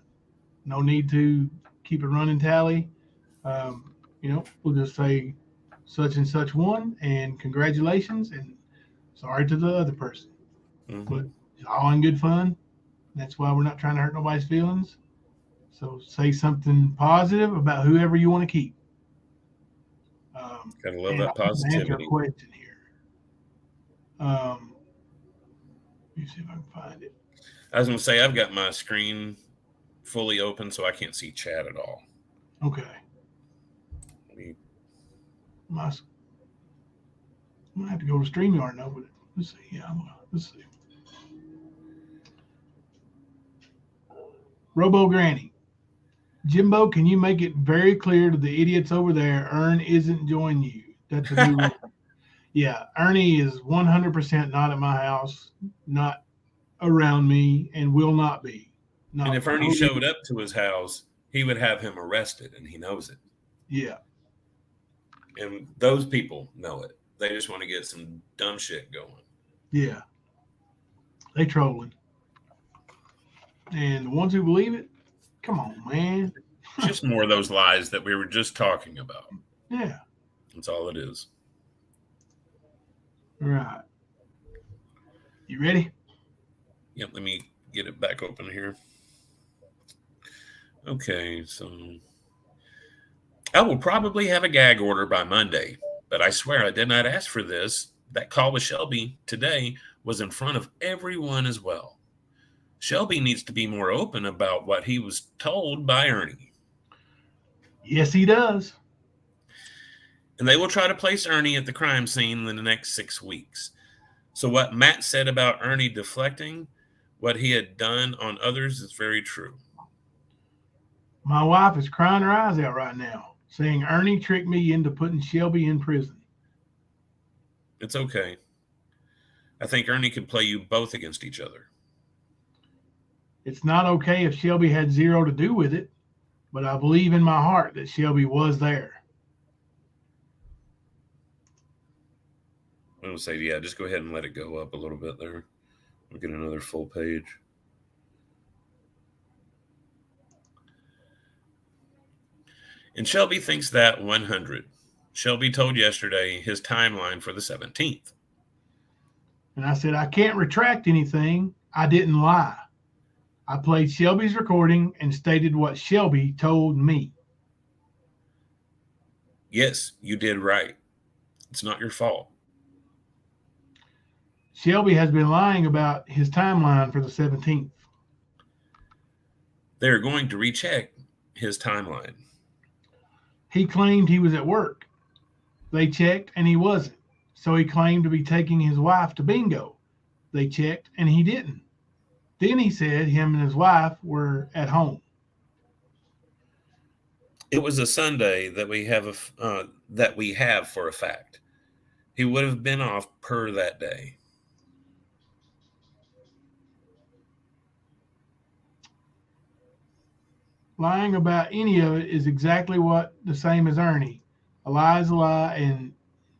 No need to keep a running tally. We'll just say such and such won and congratulations and sorry to the other person. Mm-hmm. But it's all in good fun. That's why we're not trying to hurt nobody's feelings. So say something positive about whoever you want to keep. Gotta love that positivity. Answer a question here. Let me see if I can find it. I was going to say, I've got my screen fully open, so I can't see chat at all. Okay. I'm going to have to go to StreamYard now, but let's see. Yeah, let's see. Robo Granny. Jimbo, can you make it very clear to the idiots over there, Ern isn't joining you? That's a new rule. Yeah, Ernie is 100% not at my house, not around me, and will not be. Not And if Ernie totally. showed up to his house, he would have him arrested, and he knows it. Yeah. And those people know it. They just want to get some dumb shit going. Yeah. They trolling. And the ones who believe it, come on, man. Just more of those lies that we were just talking about. Yeah. That's all it is. Right. You ready? Yep, let me get it back open here. Okay, so I will probably have a gag order by Monday, but I swear I did not ask for this. That call with Shelby today was in front of everyone as well. Shelby needs to be more open about what he was told by Ernie. Yes, he does. And they will try to place Ernie at the crime scene in the next 6 weeks. So what Matt said about Ernie deflecting what he had done on others is very true. My wife is crying her eyes out right now, saying Ernie tricked me into putting Shelby in prison. It's okay. I think Ernie could play you both against each other. It's not okay if Shelby had zero to do with it, but I believe in my heart that Shelby was there. I'm going to say, yeah, just go ahead and let it go up a little bit there. We'll get another full page. And Shelby thinks that 100. Shelby told yesterday his timeline for the 17th. And I said, I can't retract anything. I didn't lie. I played Shelby's recording and stated what Shelby told me. Yes, you did right. It's not your fault. Shelby has been lying about his timeline for the 17th. They're going to recheck his timeline. He claimed he was at work. They checked and he wasn't. So he claimed to be taking his wife to bingo. They checked and he didn't. Then he said him and his wife were at home. It was a Sunday that we have for a fact. He would have been off per that day. Lying about any of it is exactly what the same as Ernie. A lie is a lie, and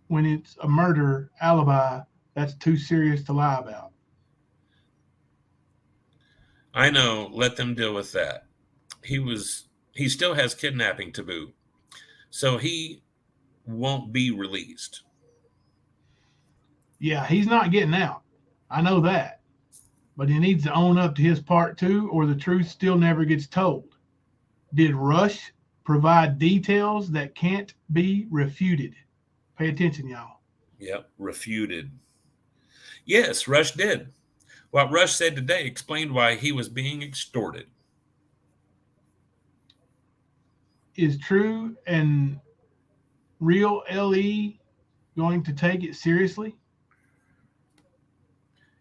when it's a murder alibi, that's too serious to lie about. I know, let them deal with that. He still has kidnapping to boot, so he won't be released. Yeah, he's not getting out. I know that. But he needs to own up to his part too, or the truth still never gets told. Did Rush provide details that can't be refuted? Pay attention, y'all. Yep, refuted. Yes, Rush did. What Rush said today explained why he was being extorted. Is True and Real LE going to take it seriously?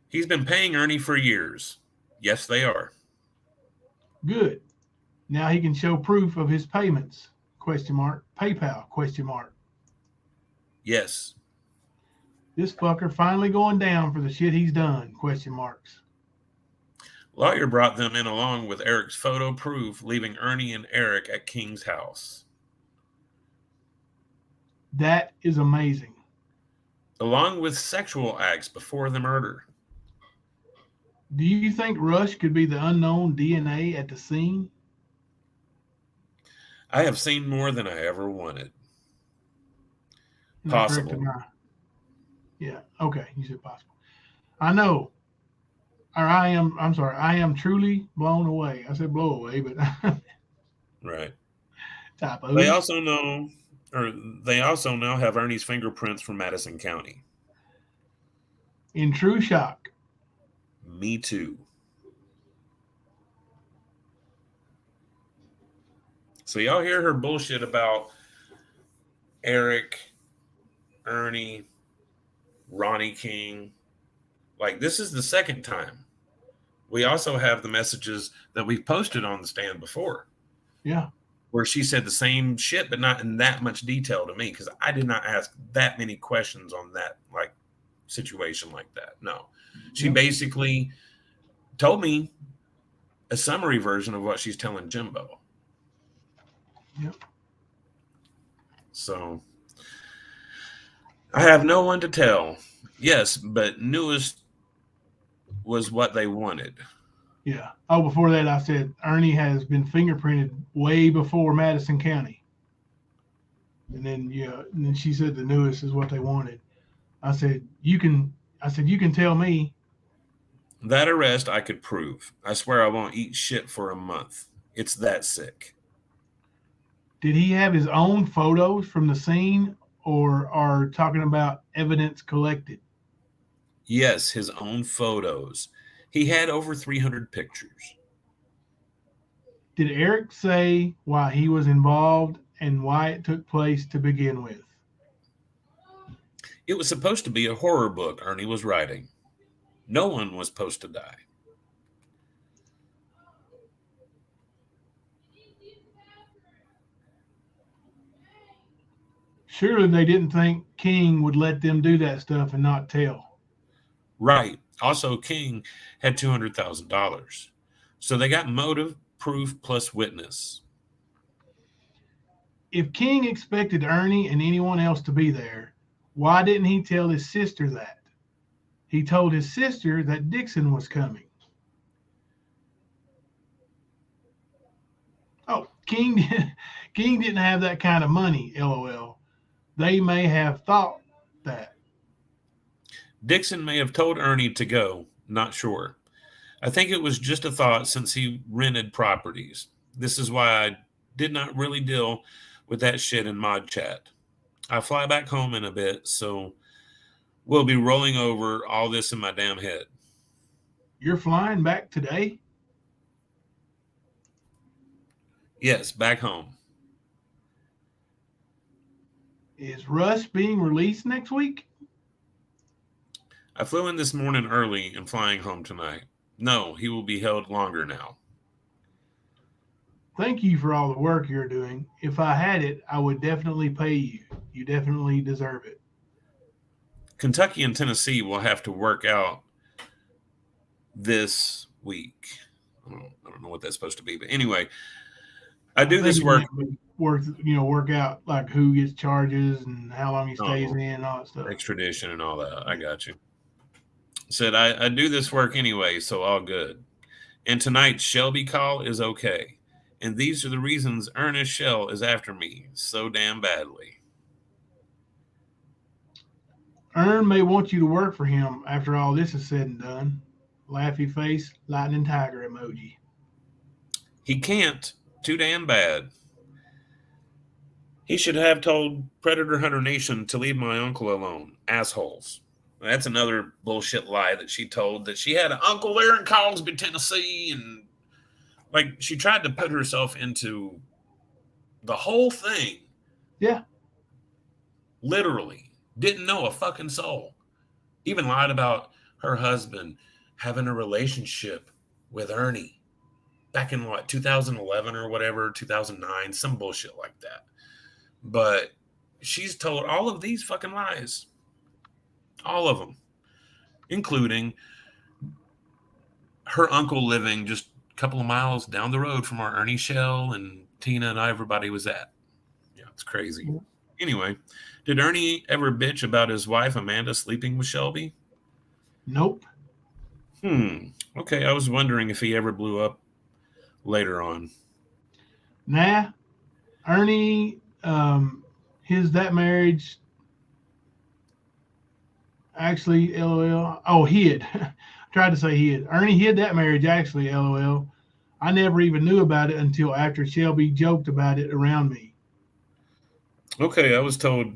He's been paying Ernie for years. Yes, they are. Good. Now he can show proof of his payments? Question mark. PayPal? Question mark. Yes. This fucker finally going down for the shit he's done? Question marks. Lawyer brought them in along with Eric's photo proof, leaving Ernie and Eric at King's house. That is amazing. Along with sexual acts before the murder. Do you think Rush could be the unknown DNA at the scene? I have seen more than I ever wanted. Possible. Yeah, okay, you said possible. I know. Or I am truly blown away. I said blow away, but right. Typos. They also now have Ernie's fingerprints from Madison County. In true shock. Me too. So y'all hear her bullshit about Eric, Ernie, Ronnie King. Like, this is the second time. We also have the messages that we've posted on the stand before. Yeah. Where she said the same shit, but not in that much detail to me, because I did not ask that many questions on that like situation like that. No, she basically told me a summary version of what she's telling Jimbo. Yep. So I have no one to tell. Yes, but newest was what they wanted. Yeah. Oh, before that, I said Ernie has been fingerprinted way before Madison County. And then she said the newest is what they wanted. I said you can tell me. That arrest I could prove. I swear I won't eat shit for a month. It's that sick. Did he have his own photos from the scene, or are talking about evidence collected? Yes, his own photos. He had over 300 pictures. Did Eric say why he was involved and why it took place to begin with? It was supposed to be a horror book Ernie was writing. No one was supposed to die. Surely they didn't think King would let them do that stuff and not tell. Right. Also, King had $200,000. So they got motive, proof, plus witness. If King expected Ernie and anyone else to be there, why didn't he tell his sister that? He told his sister that Dixon was coming. Oh, King didn't have that kind of money, LOL. They may have thought that. Dixon may have told Ernie to go, not sure. I think it was just a thought since he rented properties. This is why I did not really deal with that shit in mod chat. I fly back home in a bit, so we'll be rolling over all this in my damn head. You're flying back today? Yes, back home. Is Russ being released next week? I flew in this morning early and flying home tonight. No, he will be held longer now. Thank you for all the work you're doing. If I had it, I would definitely pay you. You definitely deserve it. Kentucky and Tennessee will have to work out this week. I don't know what that's supposed to be, but anyway, I do this work. Work out like who gets charges and how long he stays in and all that stuff. Extradition and all that. I got you. Said I do this work anyway, so all good. And tonight's Shelby call is okay. And these are the reasons Ernest Shell is after me so damn badly. Ern may want you to work for him after all this is said and done. Laughy face, lightning tiger emoji. He can't. Too damn bad. He should have told Predator Hunter Nation to leave my uncle alone. Assholes. That's another bullshit lie that she told, that she had an uncle there in Cosby, Tennessee, and like she tried to put herself into the whole thing. Yeah. Literally. Didn't know a fucking soul. Even lied about her husband having a relationship with Ernie back in 2011 or whatever, 2009, some bullshit like that. But she's told all of these fucking lies. All of them. Including her uncle living just a couple of miles down the road from where Ernie Shell and Tina and everybody was at. Yeah, it's crazy. Anyway, did Ernie ever bitch about his wife Amanda sleeping with Shelby? Nope. Okay, I was wondering if he ever blew up later on. Nah. Ernie, that marriage actually, LOL. Oh, hid. Tried to say hid. Ernie hid that marriage actually, LOL. I never even knew about it until after Shelby joked about it around me. Okay, I was told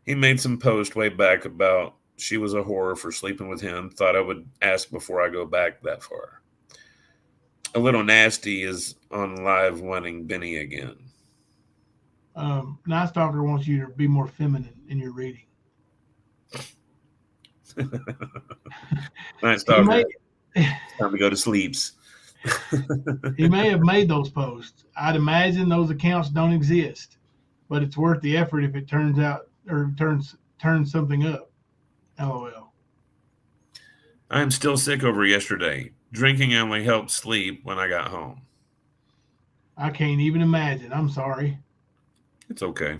he made some post way back about she was a whore for sleeping with him. Thought I would ask before I go back that far. A little nasty is on live wanting Benny again. Night Stalker wants you to be more feminine in your reading. Night Stalker. Time to go to sleeps. He may have made those posts. I'd imagine those accounts don't exist, but it's worth the effort if it turns out or turns something up. LOL. I'm still sick over yesterday. Drinking only helped sleep when I got home. I can't even imagine. I'm sorry. It's okay.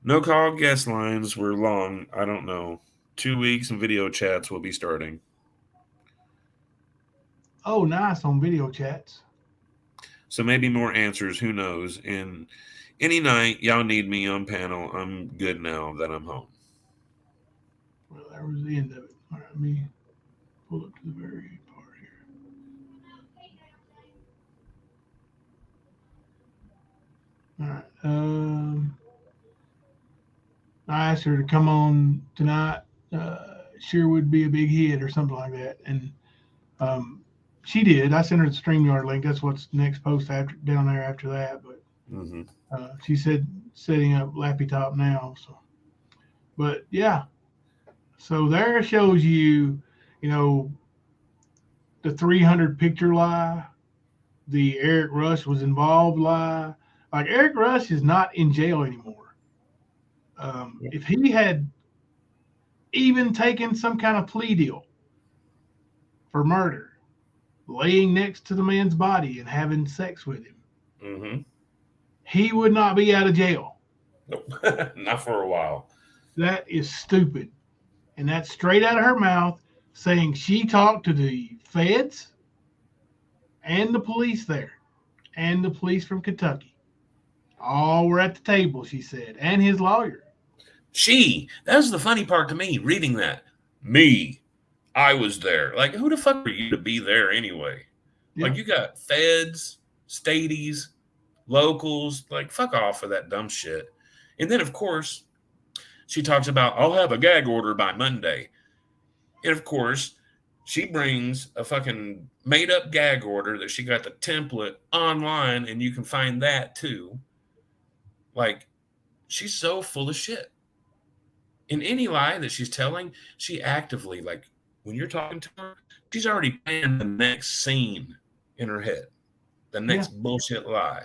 No call guest lines were long. I don't know. 2 weeks and video chats will be starting. Oh, nice on video chats. So maybe more answers. Who knows? And any night y'all need me on panel, I'm good now that I'm home. Well, that was the end of it. All right, let me pull up to the very part here. All right. I asked her to come on tonight. Sure would be a big hit or something like that. And she did. I sent her the StreamYard link. That's what's next post after down there after that. But she said setting up Lappy Top now. So, but yeah. So there shows you, the 300 picture lie, the Eric Rush was involved lie. Like Eric Rush is not in jail anymore. If he had even taken some kind of plea deal for murder, laying next to the man's body and having sex with him, he would not be out of jail. Nope. Not for a while. That is stupid. And that's straight out of her mouth, saying she talked to the feds and the police there and the police from Kentucky. All were at the table, she said, and his lawyer. That was the funny part to me, reading that. I was there. Like, who the fuck are you to be there anyway? Yeah. Like, you got feds, staties, locals, like, fuck off with that dumb shit. And then, of course, she talks about, I'll have a gag order by Monday. And, of course, she brings a fucking made-up gag order that she got the template online, and you can find that, too. Like, she's so full of shit. In any lie that she's telling, she actively, like, when you're talking to her, she's already planned the next scene in her head, the next bullshit lie.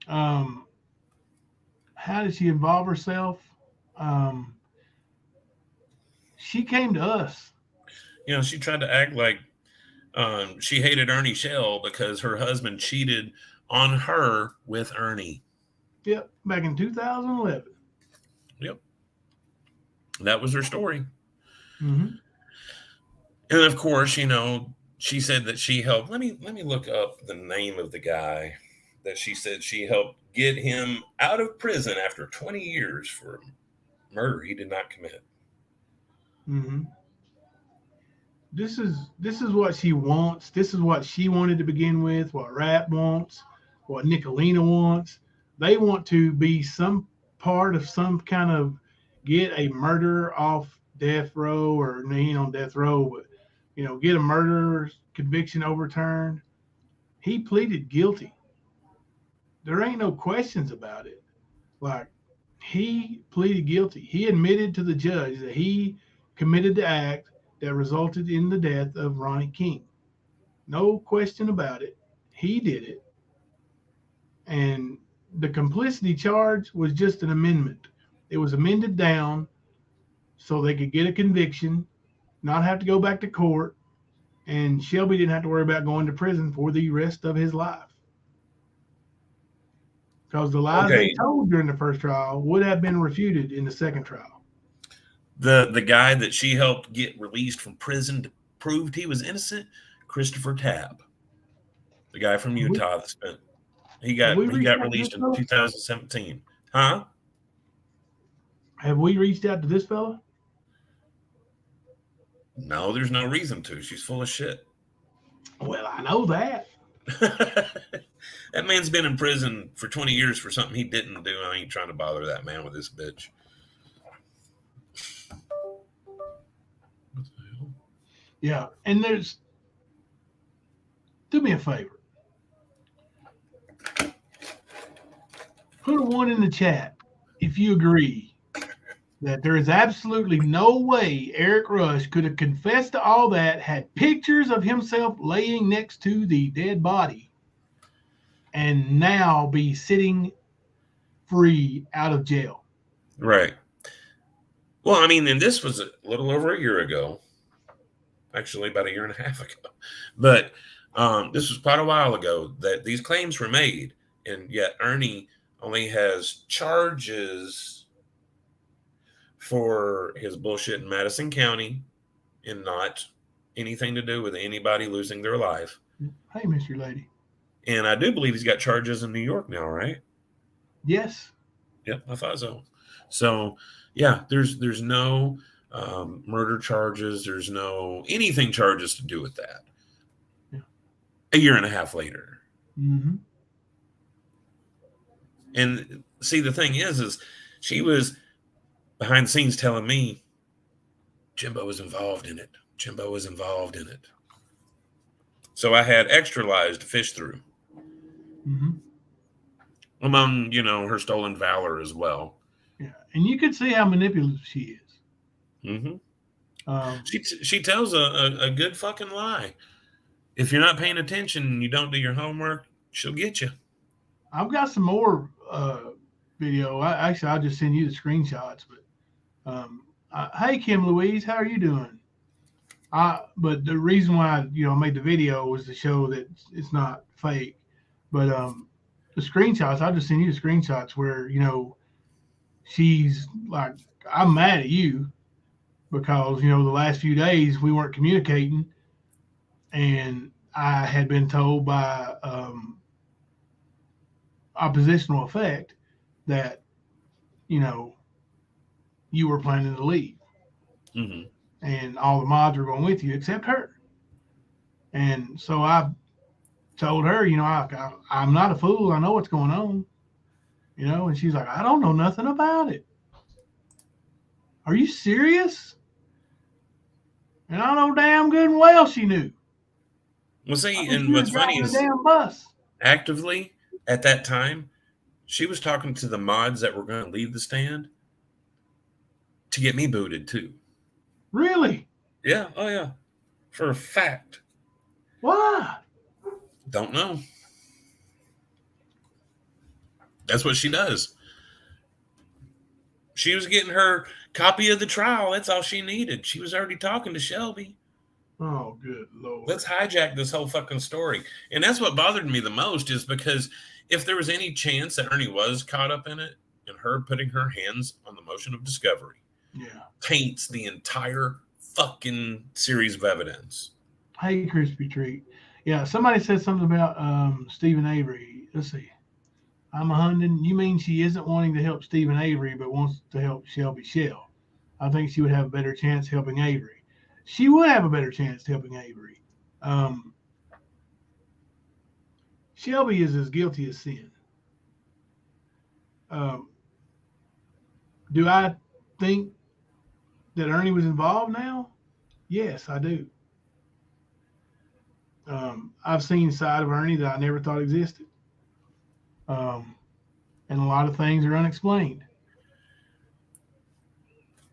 How did she involve herself? She came to us. She tried to act like she hated Ernie Shell because her husband cheated on her with Ernie. Yep, back in 2011. Yep. That was her story. And of course, she said that she helped. Let me look up the name of the guy that she said she helped get him out of prison after 20 years for murder he did not commit. This is what she wants. This is what she wanted to begin with, what Rap wants, what Nicolina wants. They want to be some part of some kind of get a murderer off death row, or he ain't on death row, but get a murderer's conviction overturned. He pleaded guilty. There ain't no questions about it. Like, he pleaded guilty. He admitted to the judge that he committed the act that resulted in the death of Ronnie King. No question about it. He did it. And the complicity charge was just an amendment. It was amended down so they could get a conviction, not have to go back to court, and Shelby didn't have to worry about going to prison for the rest of his life. Because the lies they told during the first trial would have been refuted in the second trial. The guy that she helped get released from prison to prove he was innocent, Christopher Tabb, the guy from Utah that spent. He got released in 2017. Huh? Have we reached out to this fella? No, there's no reason to. She's full of shit. Well, I know that. That man's been in prison for 20 years for something he didn't do. I ain't trying to bother that man with this bitch. What the hell? Yeah, and do me a favor. Put a 1 in the chat if you agree that there is absolutely no way Eric Rush could have confessed to all that, had pictures of himself laying next to the dead body, and now be sitting free out of jail. Right. Well, I mean, and this was a little over a year ago. Actually, about a year and a half ago. But this was quite a while ago that these claims were made. And yet Ernie only has charges for his bullshit in Madison County and not anything to do with anybody losing their life. Hey, Mr. Lady. And I do believe he's got charges in New York now, right? Yes. Yep, I thought so. So, yeah, there's no murder charges. There's no anything charges to do with that. Yeah. A year and a half later. Mm-hmm. And see, the thing is she was behind the scenes telling me Jimbo was involved in it. Jimbo was involved in it. So I had extra lies to fish through. Mm-hmm. Among, her stolen valor as well. Yeah. And you could see how manipulative she is. Mm-hmm. She tells a good fucking lie. If you're not paying attention and you don't do your homework, she'll get you. I've got some more video. I'll just send you the screenshots. But hey, Kim Louise, how are you doing? But the reason why I made the video was to show that it's not fake. But the screenshots, I'll just send you the screenshots where she's like, I'm mad at you because the last few days we weren't communicating, and I had been told by oppositional effect that you were planning to leave. Mm-hmm. And all the mods were going with you except her. And so I told her, I'm not a fool. I know what's going on. And she's like, I don't know nothing about it. Are you serious? And I know damn good and well she knew. Well, see, and what's funny is actively at that time, she was talking to the mods that were going to leave the stand to get me booted too. Really? Yeah. Oh, yeah. For a fact. Why? Don't know. That's what she does. She was getting her copy of the trial. That's all she needed. She was already talking to Shelby. Oh, good Lord. Let's hijack this whole fucking story. And that's what bothered me the most, is because if there was any chance that Ernie was caught up in it, and her putting her hands on the motion of discovery taints the entire fucking series of evidence. Hey, Crispy Treat. Yeah, somebody said something about Stephen Avery. Let's see. I'm a hundred. You mean she isn't wanting to help Stephen Avery, but wants to help Shelby Shell? I think she would have a better chance helping Avery. She would have a better chance helping Avery. Shelby is as guilty as sin. Do I think that Ernie was involved now? Yes, I do. I've seen a side of Ernie that I never thought existed. And a lot of things are unexplained.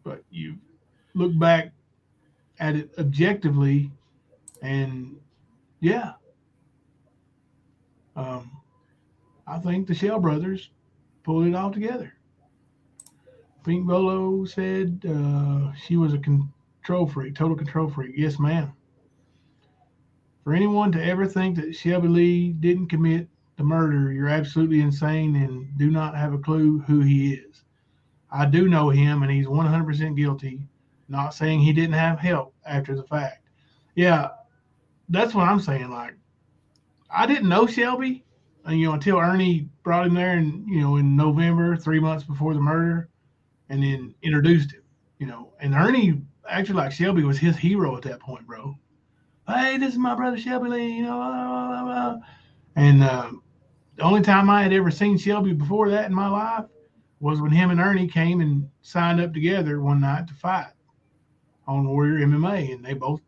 But you look back at it objectively, and yeah. I think the Shell brothers pulled it all together. Pink Bolo said she was a control freak, total control freak. Yes, ma'am. For anyone to ever think that Shelby Lee didn't commit the murder, you're absolutely insane and do not have a clue who he is. I do know him, and he's 100% guilty. Not saying he didn't have help after the fact. Yeah, that's what I'm saying. Like, I didn't know Shelby, until Ernie brought him there, and in November, 3 months before the murder, and then introduced him. And Ernie actually, like, Shelby was his hero at that point, bro. Hey, this is my brother Shelby Lee. Blah, blah, blah. And the only time I had ever seen Shelby before that in my life was when him and Ernie came and signed up together one night to fight on Warrior MMA, and they both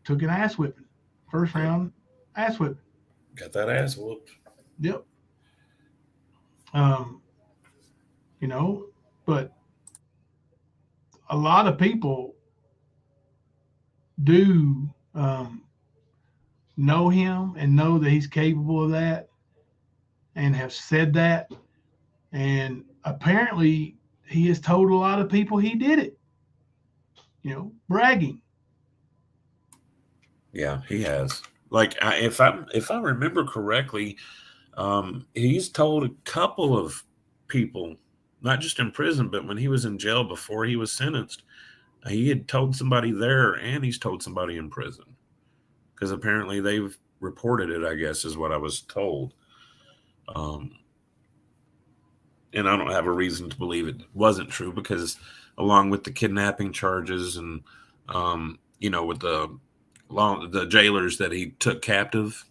took an ass whipping. First round ass whipping. Got that ass whooped. Yep. But a lot of people do know him and know that he's capable of that and have said that. And apparently he has told a lot of people he did it, bragging. Yeah, he has. Like, if I remember correctly, he's told a couple of people, not just in prison, but when he was in jail before he was sentenced, he had told somebody there, and he's told somebody in prison, because apparently they've reported it, I guess, is what I was told. And I don't have a reason to believe it wasn't true, because along with the kidnapping charges and, with the jailers that he took captive.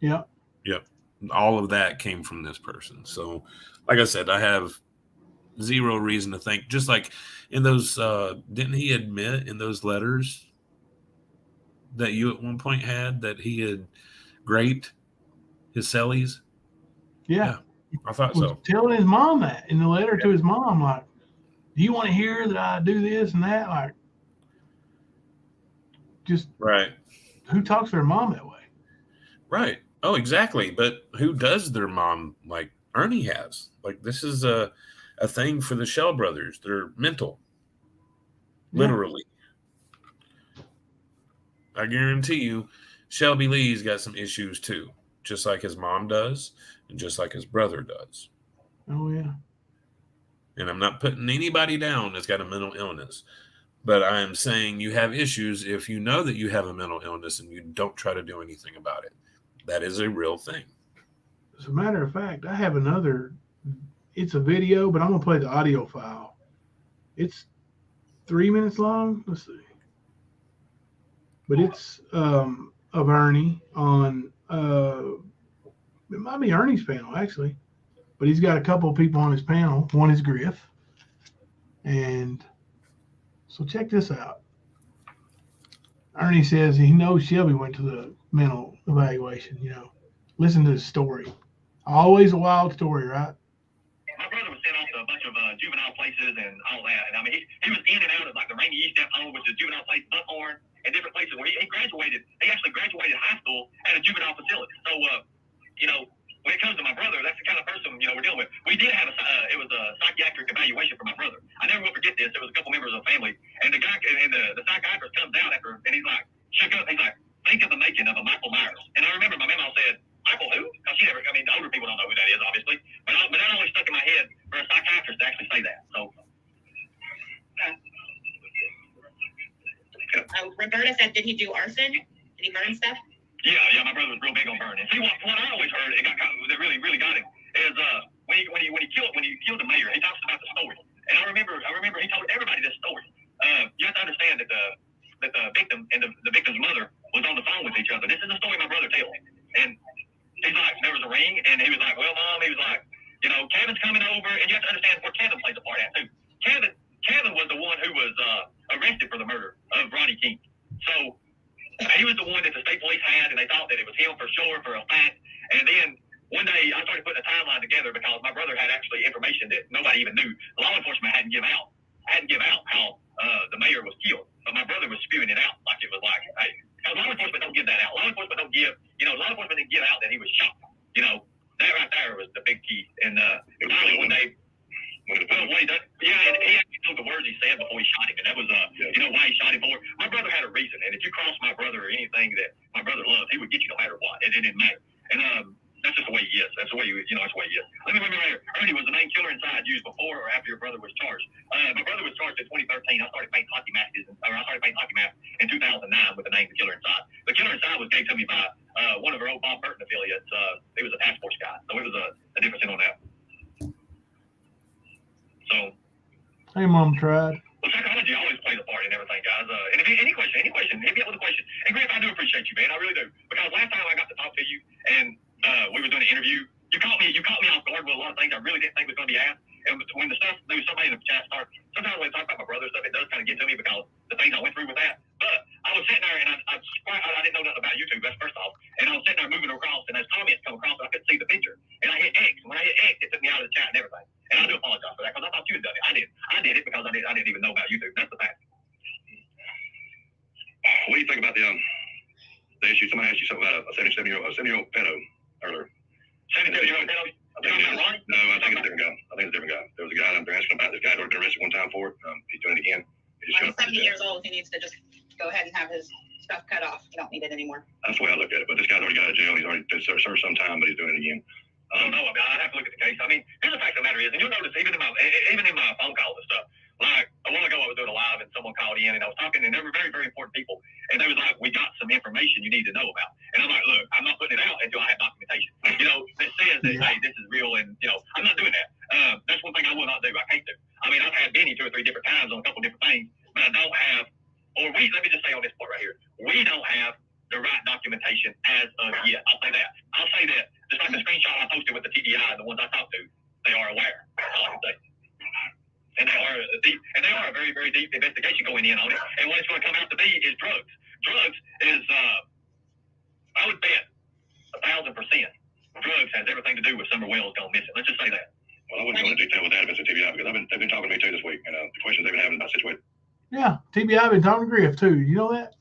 Yeah. Yep. All of that came from this person. So, like I said, I have zero reason to think, just like in those, didn't he admit in those letters that you at one point had that he had raped his cellies? Yeah. I thought was so. Telling his mom that in the letter to his mom, like, do you want to hear that I do this and that? Like, just right. Who talks to their mom that way? Right. Oh, exactly. But who does their mom like Ernie has? Like, this is a thing for the Shell brothers. They're mental. Literally. I guarantee you, Shelby Lee's got some issues too, just like his mom does, and just like his brother does. Oh, yeah. And I'm not putting anybody down that's got a mental illness, but I am saying you have issues if you know that you have a mental illness and you don't try to do anything about it. That is a real thing. As a matter of fact, I have another, it's a video, but I'm going to play the audio file. It's 3 minutes long. Let's see. But it's of Ernie on, it might be Ernie's panel, actually. But he's got a couple of people on his panel. One is Griff. And so check this out. Ernie says he knows Shelby went to the mental evaluation, Listen to his story. Always a wild story, right? My brother was sent off to a bunch of juvenile places and all that. And I mean, he was in and out of like the Rainy East Depot, which is a juvenile place, Buckhorn, and different places where he graduated. He actually graduated high school at a juvenile facility. So, when it comes to my brother, that's the kind of person, we're dealing with. We did have it was a psychiatric evaluation for my brother. I never will forget this. There was a couple members of the family, and the guy, and the psychiatrist comes down after, and he's like, shook up, he's like, think of the making of a Michael Myers. And I remember my mama said, Michael who? Because she never, the older people don't know who that is, obviously. But that always stuck in my head for a psychiatrist to actually say that. So. Roberta said, did he do arson? Did he burn stuff? Yeah, my brother was real big on burning. See, what I always heard, that really got him, is when he killed the mayor, he talks about the story. And I remember he told everybody this story. You have to understand that the victim and the victim's mother was on the phone with each other. This is the story my brother tells. And he's like, there was a ring, and he was like, well, Mom, he was like, Kevin's coming over, and you have to understand where Kevin plays a part at too. Kevin was the one who was arrested for the murder of Ronnie King. So he was the one that the state police had, and they thought that it was him for sure, for a fact. And then one day I started putting a timeline together because my brother had actually information that nobody even knew. Law enforcement hadn't give out how the mayor was killed, but my brother was spewing it out like it was like, hey, because law enforcement don't give that out. Law enforcement don't give, law enforcement didn't give out that he was shot. That right there was the big key. And finally one day, and he actually told the words he said before he shot him, and that was why he shot him for. My brother had a reason, and if you cross my brother or anything that my brother loves, he would get you no matter what. It didn't matter. And that's just the way he is. That's the way that's the way he is. Let me remember here. Ernie was the name Killer Inside used before or after your brother was charged. My brother was charged in 2013. I started painting hockey masks in 2009 with the name The Killer Inside. The Killer Inside was gave to me by one of our old Bob Burton affiliates. He was a task force guy, so it was a difference on that. So. Hey, Mom tried. Well, psychology always plays a part in everything, guys. And if any question, hit me up with a question. And Griff, I do appreciate you, man. I really do. Because last time I got to talk to you and we were doing an interview, you caught me off guard with a lot of things I really didn't think was going to be asked. And when the stuff, there was somebody in the chat started, sometimes when I talk about my brother stuff, it does kind of get to me because the things I went through with that. But I was sitting there and I didn't know nothing about YouTube, that's first off. And I was sitting there moving across and as comments come across, I couldn't see the picture. And I hit X. When I hit X, it took me out of the chat and everything. And I do apologize for that because I thought you had done it. I did it because I didn't doesn't even know about YouTube. That's the fact. What do you think about the issue? Somebody asked you something about a 77-year-old pedo earlier. 77-year-old pedo? No, I think it's a different guy. There was a guy they're asking about. This guy's already been arrested one time for it. He's doing it again. He's 70 years old. He needs to just go ahead and have his stuff cut off. You don't need it anymore. That's the way I look at it. But this guy's already got out of jail. He's already served some time, but he's doing it again. I don't know. I mean, I'd have to look at the case. I mean, here's the fact of the matter is, and you'll notice even in my phone calls and stuff, like a while ago I was doing a live and someone called in and I was talking and they were very, very important people. And they was like, we got some information you need to know about. And I'm like, look, I'm not putting it out until I have documentation, that says that, hey, this is real. And, I'm not doing that. That's one thing I will not do. I can't do. I mean, I've had Benny 2 or 3 different times on a couple different things, but I don't have, let me just say on this part right here, we don't have the right documentation as of yet. I'll say that. Just like the screenshot I posted with the TDI and the ones I talked to, they are aware. That's all I can say. And they are a very, very deep investigation going in on it. And what it's going to come out to be is drugs. Drugs is, I would bet 1,000%. Drugs has everything to do with Summer Wells going missing. Let's just say that. Well, I wouldn't go into detail with that if it's a TBI because they've been talking to me too this week. And the questions they've been having about the situation. Yeah, TBI been talking to Griff too. You know that?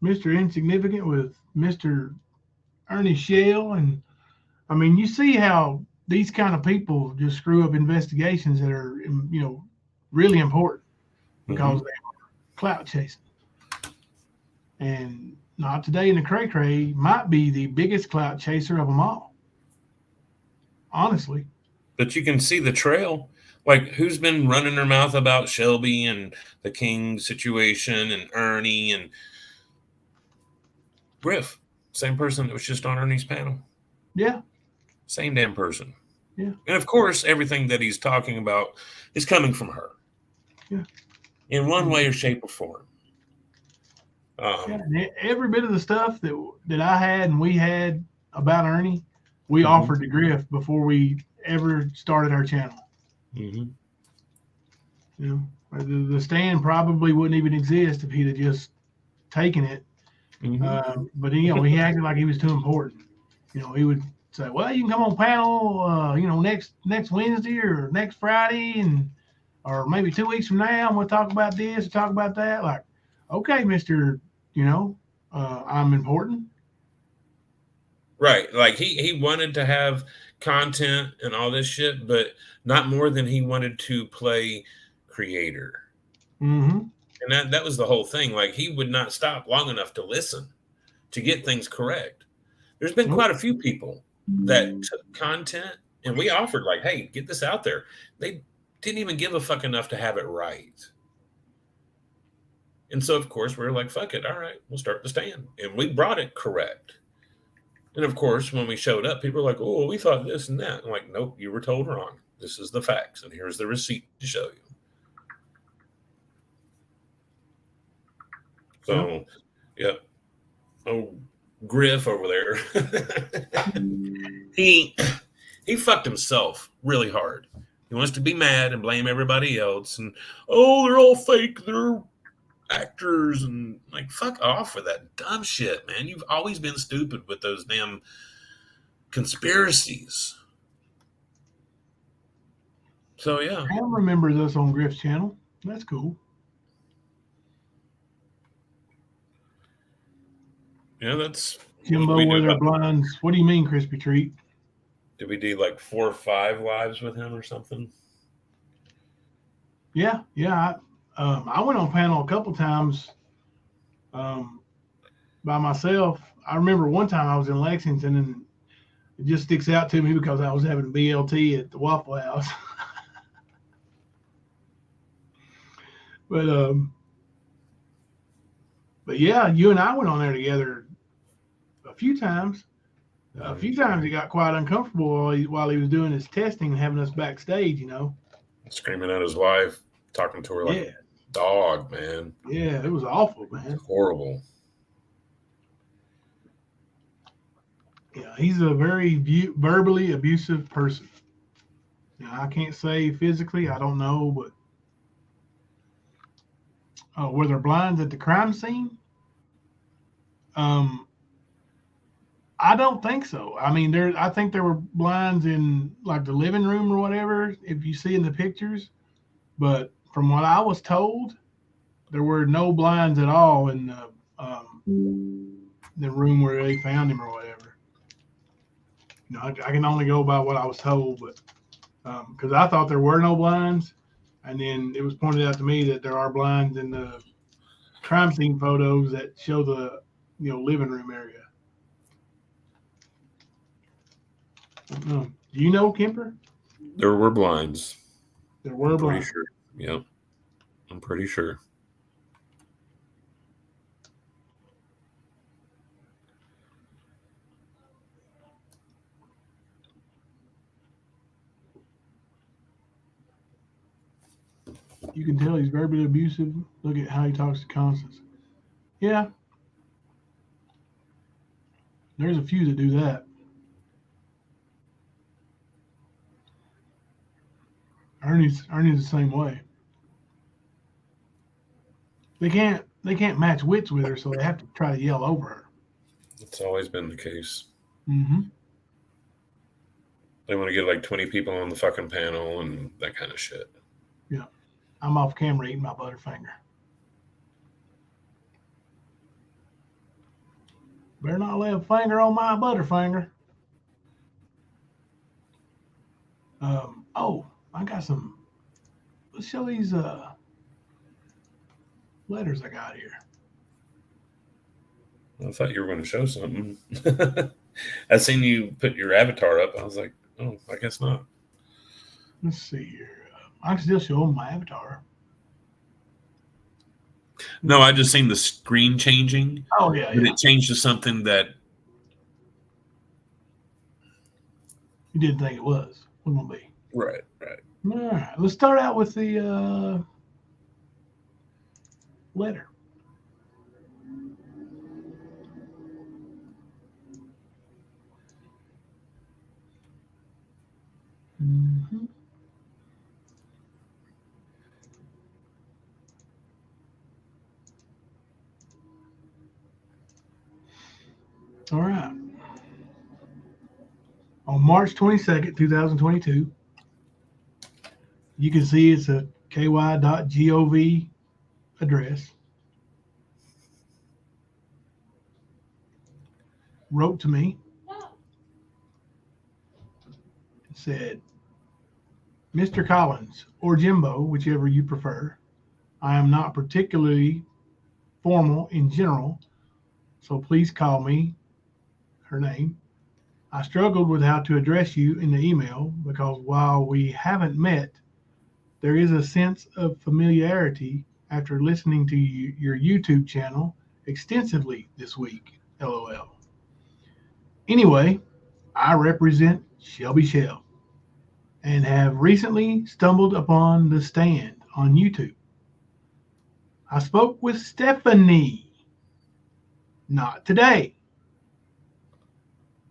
Mr. Insignificant with Mr. Ernie Shell. And I mean, you see how these kind of people just screw up investigations that are, really important because they are clout chasing. And Not Today in the Cray might be the biggest clout chaser of them all. Honestly. But you can see the trail. Like, who's been running their mouth about Shelby and the King situation and Ernie and Griff? Same person that was just on Ernie's panel. Yeah. Same damn person. Yeah. And of course, everything that he's talking about is coming from her. Yeah. In one way or shape or form. Every bit of the stuff that I had and we had about Ernie, we offered to Griff before we ever started our channel. Mm-hmm. The stand probably wouldn't even exist if he'd have just taken it. Mm-hmm. But he acted like he was too important. He would say, "Well, you can come on panel, next Wednesday or next Friday, or maybe 2 weeks from now, and we'll talk about this or talk about that." Like, okay, Mister, I'm important. Right. Like he wanted to have content and all this shit, but not more than he wanted to play creator. Mm-hmm. And that was the whole thing. Like, he would not stop long enough to listen, to get things correct. There's been quite a few people that took content and we offered like, hey, get this out there. They didn't even give a fuck enough to have it right. And so, of course, we're like, fuck it. All right, we'll start the stand. And we brought it correct. And, of course, when we showed up, people were like, oh, we thought this and that. I'm like, nope, you were told wrong. This is the facts. And here's the receipt to show you. So, yeah. Oh, Griff over there. he fucked himself really hard. He wants to be mad and blame everybody else. And, oh, they're all fake. They're actors. And, like, fuck off with that dumb shit, man. You've always been stupid with those damn conspiracies. So, yeah. Cam remembers us on Griff's channel. That's cool. Yeah, that's Jimbo with our blinds. What do you mean, Crispy Treat? Did we do like 4 or 5 lives with him or something? Yeah. I went on panel a couple times by myself. I remember one time I was in Lexington, and it just sticks out to me because I was having BLT at the Waffle House. But yeah, you and I went on there together a few times. A few times he got quite uncomfortable while he was doing his testing and having us backstage, Screaming at his wife, talking to her like a dog, man. Yeah, it was awful, man. Horrible. Yeah, he's a very verbally abusive person. I can't say physically, I don't know, but were there blinds at the crime scene? I don't think so. I mean, I think there were blinds in like the living room or whatever, if you see in the pictures. But from what I was told, there were no blinds at all in the room where they found him or whatever. You know, I can only go by what I was told, but because I thought there were no blinds, and then it was pointed out to me that there are blinds in the crime scene photos that show the living room area. Do you know, Kemper? There were blinds. There were blinds. Sure. Yep. I'm pretty sure. You can tell he's verbally abusive. Look at how he talks to Constance. Yeah. There's a few that do that. Ernie's the same way. They can't match wits with her, so they have to try to yell over her. It's always been the case. Mm-hmm. They want to get like 20 people on the fucking panel and that kind of shit. Yeah. I'm off camera eating my Butterfinger. Better not lay a finger on my Butterfinger. Oh, I got some. Let's show these letters I got here. I thought you were going to show something. I seen you put your avatar up. I was like, oh, I guess not. Let's see here. I can still show them my avatar. No, I just seen the screen changing. Oh, yeah. But it changed to something that you didn't think it was. What will be? Right. All right. Let's start out with the letter. Mm-hmm. All right. On March 22nd, 2022, you can see it's a ky.gov address. Wrote to me. It said, Mr. Collins, or Jimbo, whichever you prefer, I am not particularly formal in general, so please call me, her name. I struggled with how to address you in the email because while we haven't met, there is a sense of familiarity after listening to your YouTube channel extensively this week, LOL. Anyway, I represent Shelby Shell and have recently stumbled upon The Stand on YouTube. I spoke with Stephanie, not today.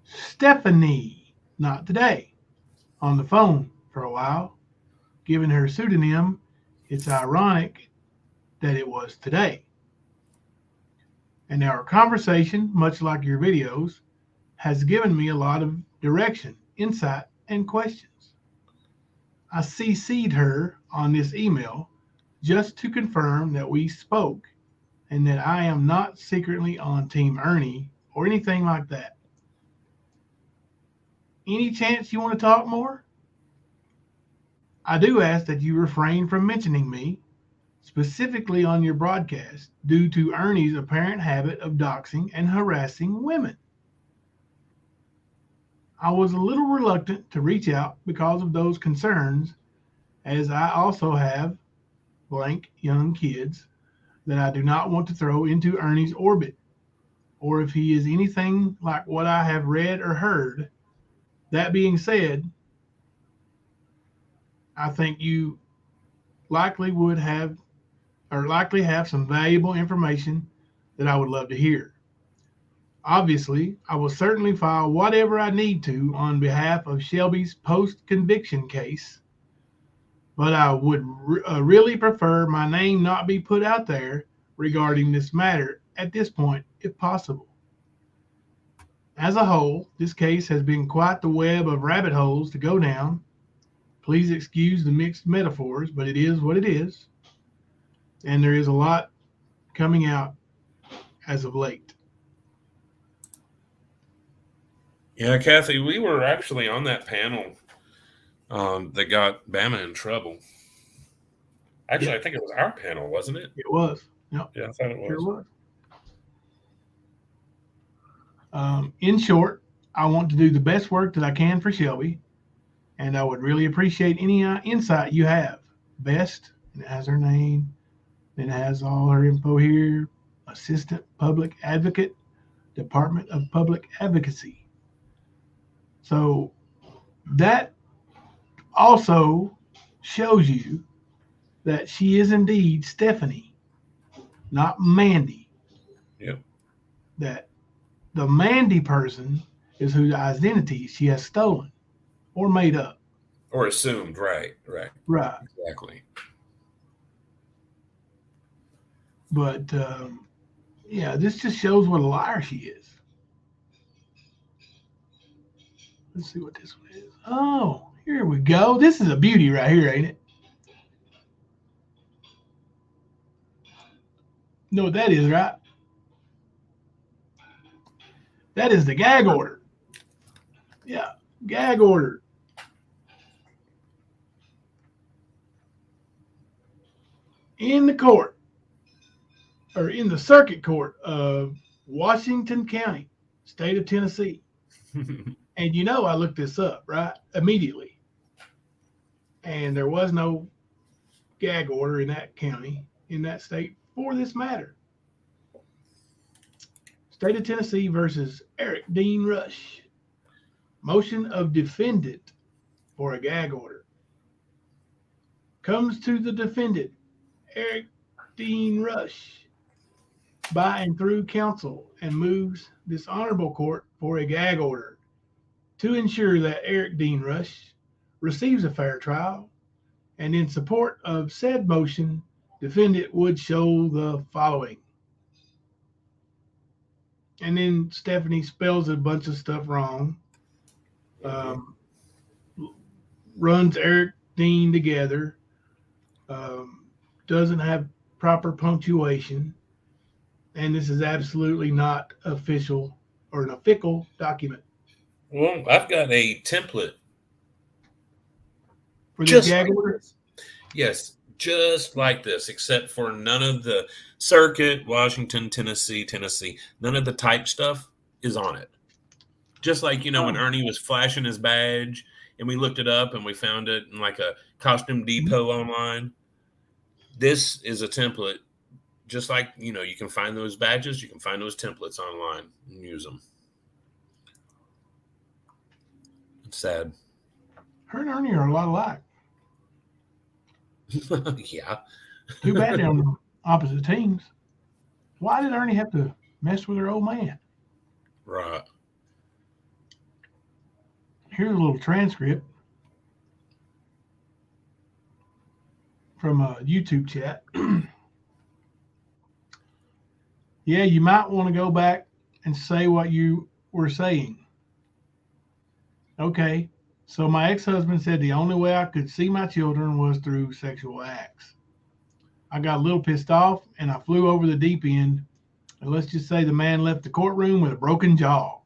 Stephanie, not today, on the phone for a while. Given her pseudonym, it's ironic that it was today. And our conversation, much like your videos, has given me a lot of direction, insight, and questions. I CC'd her on this email just to confirm that we spoke and that I am not secretly on Team Ernie or anything like that. Any chance you want to talk more? I do ask that you refrain from mentioning me, specifically on your broadcast, due to Ernie's apparent habit of doxing and harassing women. I was a little reluctant to reach out because of those concerns, as I also have blank young kids that I do not want to throw into Ernie's orbit, or if he is anything like what I have read or heard. That being said, I think you likely have some valuable information that I would love to hear. Obviously, I will certainly file whatever I need to on behalf of Shelby's post-conviction case, but I would really prefer my name not be put out there regarding this matter at this point, if possible. As a whole, this case has been quite the web of rabbit holes to go down. Please excuse the mixed metaphors, but it is what it is. And there is a lot coming out as of late. Yeah, Kathy, we were actually on that panel that got Bama in trouble. Actually, I think it was our panel, wasn't it? It was. Yep. Yeah, I thought it was. Sure was. In short, I want to do the best work that I can for Shelby, and I would really appreciate any insight you have. Best, and it has her name, then it has all her info here. Assistant Public Advocate, Department of Public Advocacy. So that also shows you that she is indeed Stephanie, not Mandy. Yep. That the Mandy person is whose identity she has stolen or made up. Or assumed, right. Right. Exactly. But, yeah, this just shows what a liar she is. Let's see what this one is. Oh, here we go. This is a beauty right here, ain't it? You know what that is, right? That is the gag order. Yeah, gag order. In the court, or in the circuit court of Washington County, state of Tennessee. And you know, I looked this up, right? Immediately. And there was no gag order in that county, in that state, for this matter. State of Tennessee versus Eric Dean Rush. Motion of defendant for a gag order. Comes to the defendant, Eric Dean Rush, by and through counsel, and moves this honorable court for a gag order to ensure that Eric Dean Rush receives a fair trial, and in support of said motion, defendant would show the following. And then Stephanie spells a bunch of stuff wrong. Runs Eric Dean together. Doesn't have proper punctuation. And this is absolutely not official or an official document. Well, I've got a template. For the gag orders? Yes, just like this, except for none of the circuit, Washington, Tennessee, none of the type stuff is on it. Just like, you know, when Ernie was flashing his badge and we looked it up and we found it in like a Costume Depot online. This is a template. Just like, you know, you can find those badges, you can find those templates online and use them. It's sad. Her and Ernie are a lot alike. Yeah. Too bad they're on the opposite teams. Why did Ernie have to mess with her old man? Right. Here's a little transcript from a YouTube chat. Yeah, you might want to go back and say what you were saying. Okay, so my ex-husband said the only way I could see my children was through sexual acts. I got a little pissed off and I flew over the deep end. And let's just say the man left the courtroom with a broken jaw.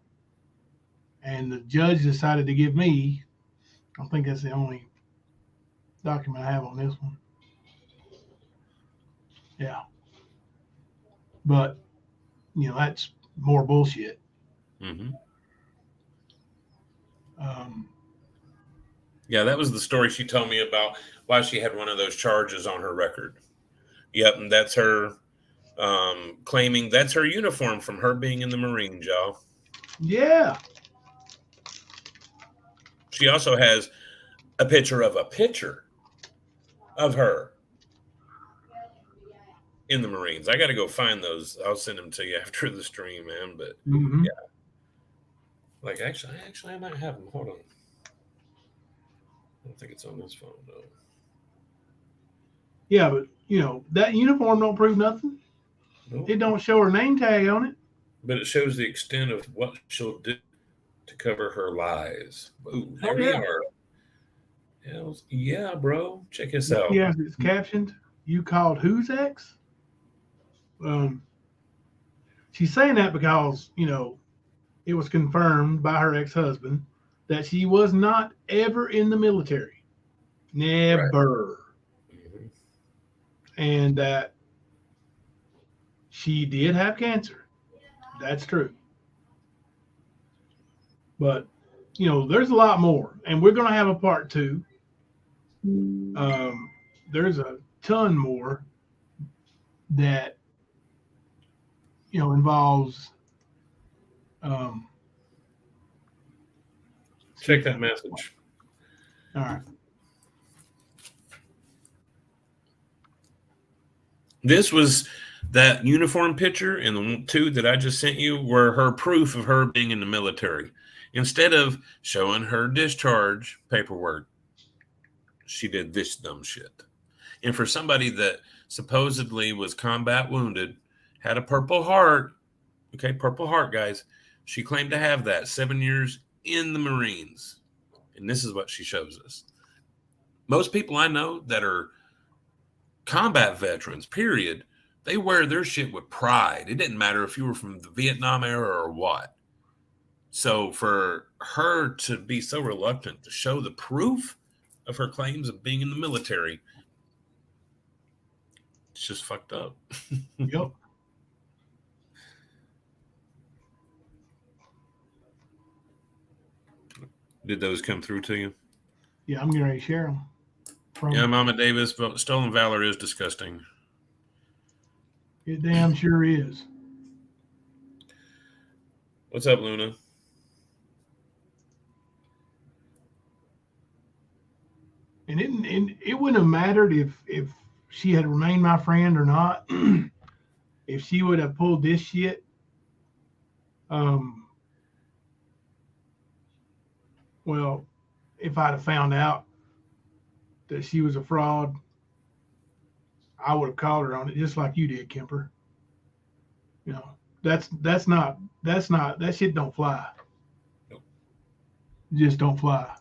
And the judge decided to give me, I think that's the only document I have on this one. Yeah. But, you know, that's more bullshit. Mm-hmm. Yeah, that was the story she told me about why she had one of those charges on her record. Yep, and that's her claiming that's her uniform from her being in the Marines, y'all. Yeah. She also has a picture of her in the Marines. I got to go find those. I'll send them to you after the stream, man. But yeah, like actually, I might have them. Hold on. I don't think it's on this phone though. Yeah, but you know that uniform don't prove nothing. Nope. It don't show her name tag on it. but it shows the extent of what she'll do to cover her lies. Ooh, Oh, here we yeah. are. Hells, yeah, bro. Check this out. Yeah, it's captioned. You called whose ex? She's saying that because, it was confirmed by her ex-husband that she was not ever in the military. Never. Right. And that she did have cancer. That's true. But, there's a lot more. And we're going to have a part 2. There's a ton more that, involves. Check that message. All right. This was that uniform picture, and the 2 that I just sent you were her proof of her being in the military. Instead of showing her discharge paperwork, she did this dumb shit. And for somebody that supposedly was combat wounded, had a Purple Heart, okay, Purple Heart, guys, she claimed to have that 7 years in the Marines. And this is what she shows us. Most people I know that are combat veterans, period, they wear their shit with pride. It didn't matter if you were from the Vietnam era or what. So for her to be so reluctant to show the proof of her claims of being in the military, it's just fucked up. Yep. Did those come through to you? Yeah, I'm getting ready to share them. Yeah, Mama Davis, but stolen valor is disgusting. It damn sure is. What's up, Luna? And it wouldn't have mattered if she had remained my friend or not. If she would have pulled this shit, well, if I'd have found out that she was a fraud, I would have called her on it just like you did, Kemper. That shit don't fly. Nope. Just don't fly.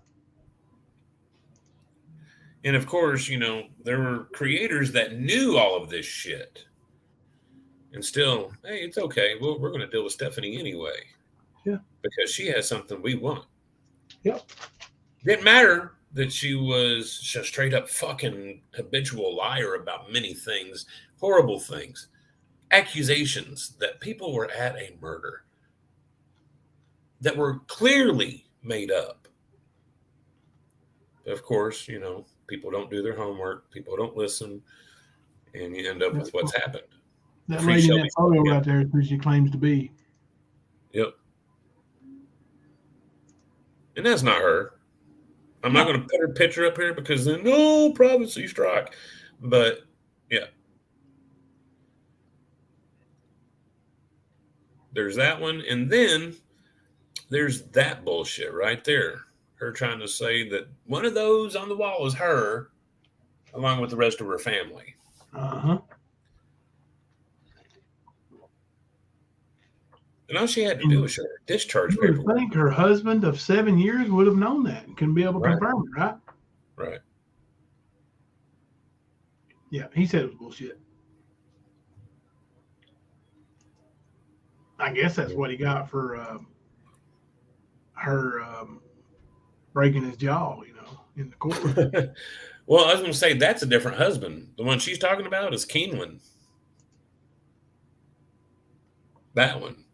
And of course, there were creators that knew all of this shit. And still, hey, it's okay. We're going to deal with Stephanie anyway. Yeah. Because she has something we want. Yep. Didn't matter that she was a straight up fucking habitual liar about many things, horrible things, accusations that people were at a murder that were clearly made up. But of course, people don't do their homework, people don't listen, and you end up with what's happened. That lady in that photo right there is who she claims to be. Yep. And that's not her. I'm not going to put her picture up here because then, no, privacy strike. But, yeah. There's that one. And then there's that bullshit right there. Her trying to say that one of those on the wall is her, along with the rest of her family. Uh-huh. And all she had to do was show her discharge paperwork. I think her husband of 7 years would have known that and can be able to confirm it, right? Right. Yeah, he said it was bullshit. I guess that's what he got for her breaking his jaw, in the court. Well, I was going to say that's a different husband. The one she's talking about is Keeneland. That one.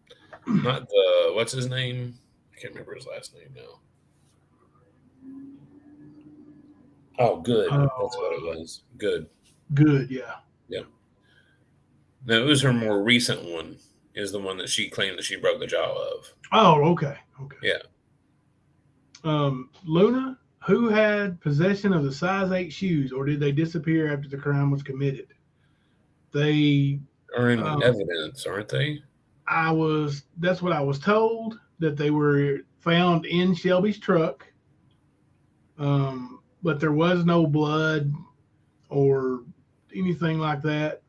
Not the, what's his name? I can't remember his last name now. Oh, Good. That's what it was. Good. Good, yeah. Yeah. No, it was her more recent one, is the one that she claimed that she broke the jaw of. Oh, okay. Okay. Yeah. Luna, who had possession of the size 8 shoes, or did they disappear after the crime was committed? They are in evidence, aren't they? That's what I was told, that they were found in Shelby's truck. But there was no blood or anything like that.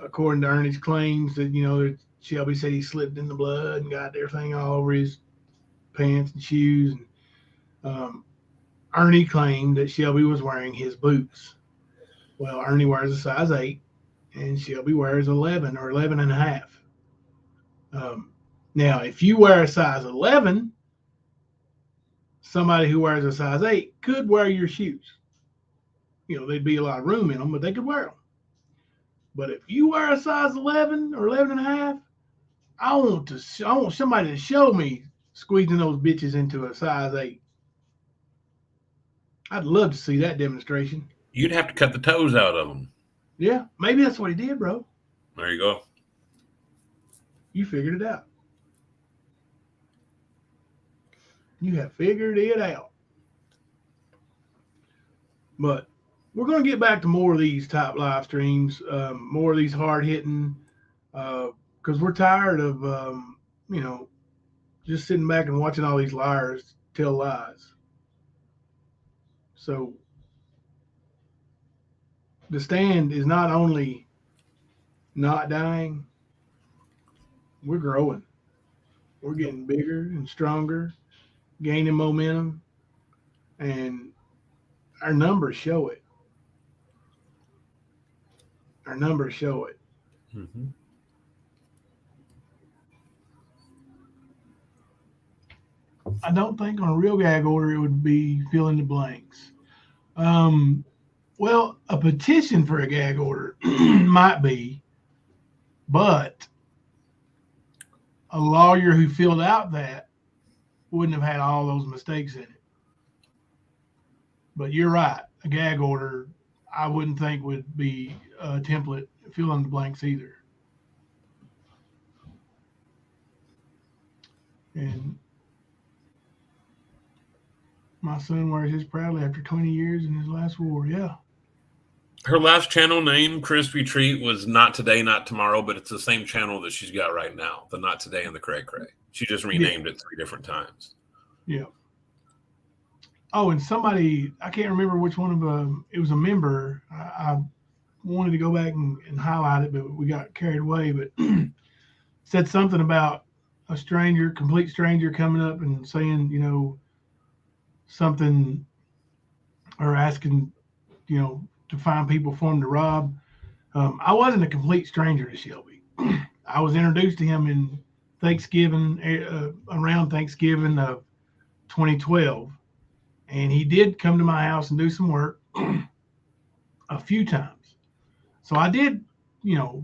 according to Ernie's claims, that that Shelby said he slipped in the blood and got everything all over his pants and shoes. And Ernie claimed that Shelby was wearing his boots. Well, Ernie wears a size 8, and Shelby wears 11 or 11 and a half. Now, if you wear a size 11, somebody who wears a size 8 could wear your shoes. There'd be a lot of room in them, but they could wear them. But if you wear a size 11 or 11 and a half, I want somebody to show me squeezing those bitches into a size 8. I'd love to see that demonstration. You'd have to cut the toes out of them. Yeah, maybe that's what he did, bro. There you go. You figured it out. You have figured it out. But we're going to get back to more of these top live streams, more of these hard hitting, because we're tired of, just sitting back and watching all these liars tell lies. So the stand is not only not dying, we're growing. We're getting bigger and stronger, gaining momentum, and our numbers show it. Our numbers show it. Mm-hmm. I don't think on a real gag order it would be fill in the blanks. Well, a petition for a gag order might be, but a lawyer who filled out that wouldn't have had all those mistakes in it. But you're right. A gag order, I wouldn't think would be a template fill in the blanks either. And my son wears his proudly after 20 years in his last war. Yeah. Her last channel name, Crispy Treat, was Not Today, Not Tomorrow, but it's the same channel that she's got right now, the Not Today and the Cray Cray. She just renamed it 3 different times. Yeah. Oh, and somebody, I can't remember which one of them, it was a member. I wanted to go back and highlight it, but we got carried away. But said something about a stranger, complete stranger, coming up and saying, something, or asking, to find people for him to rob. I wasn't a complete stranger to Shelby. I was introduced to him in Thanksgiving, around Thanksgiving of 2012. And he did come to my house and do some work a few times. So I did,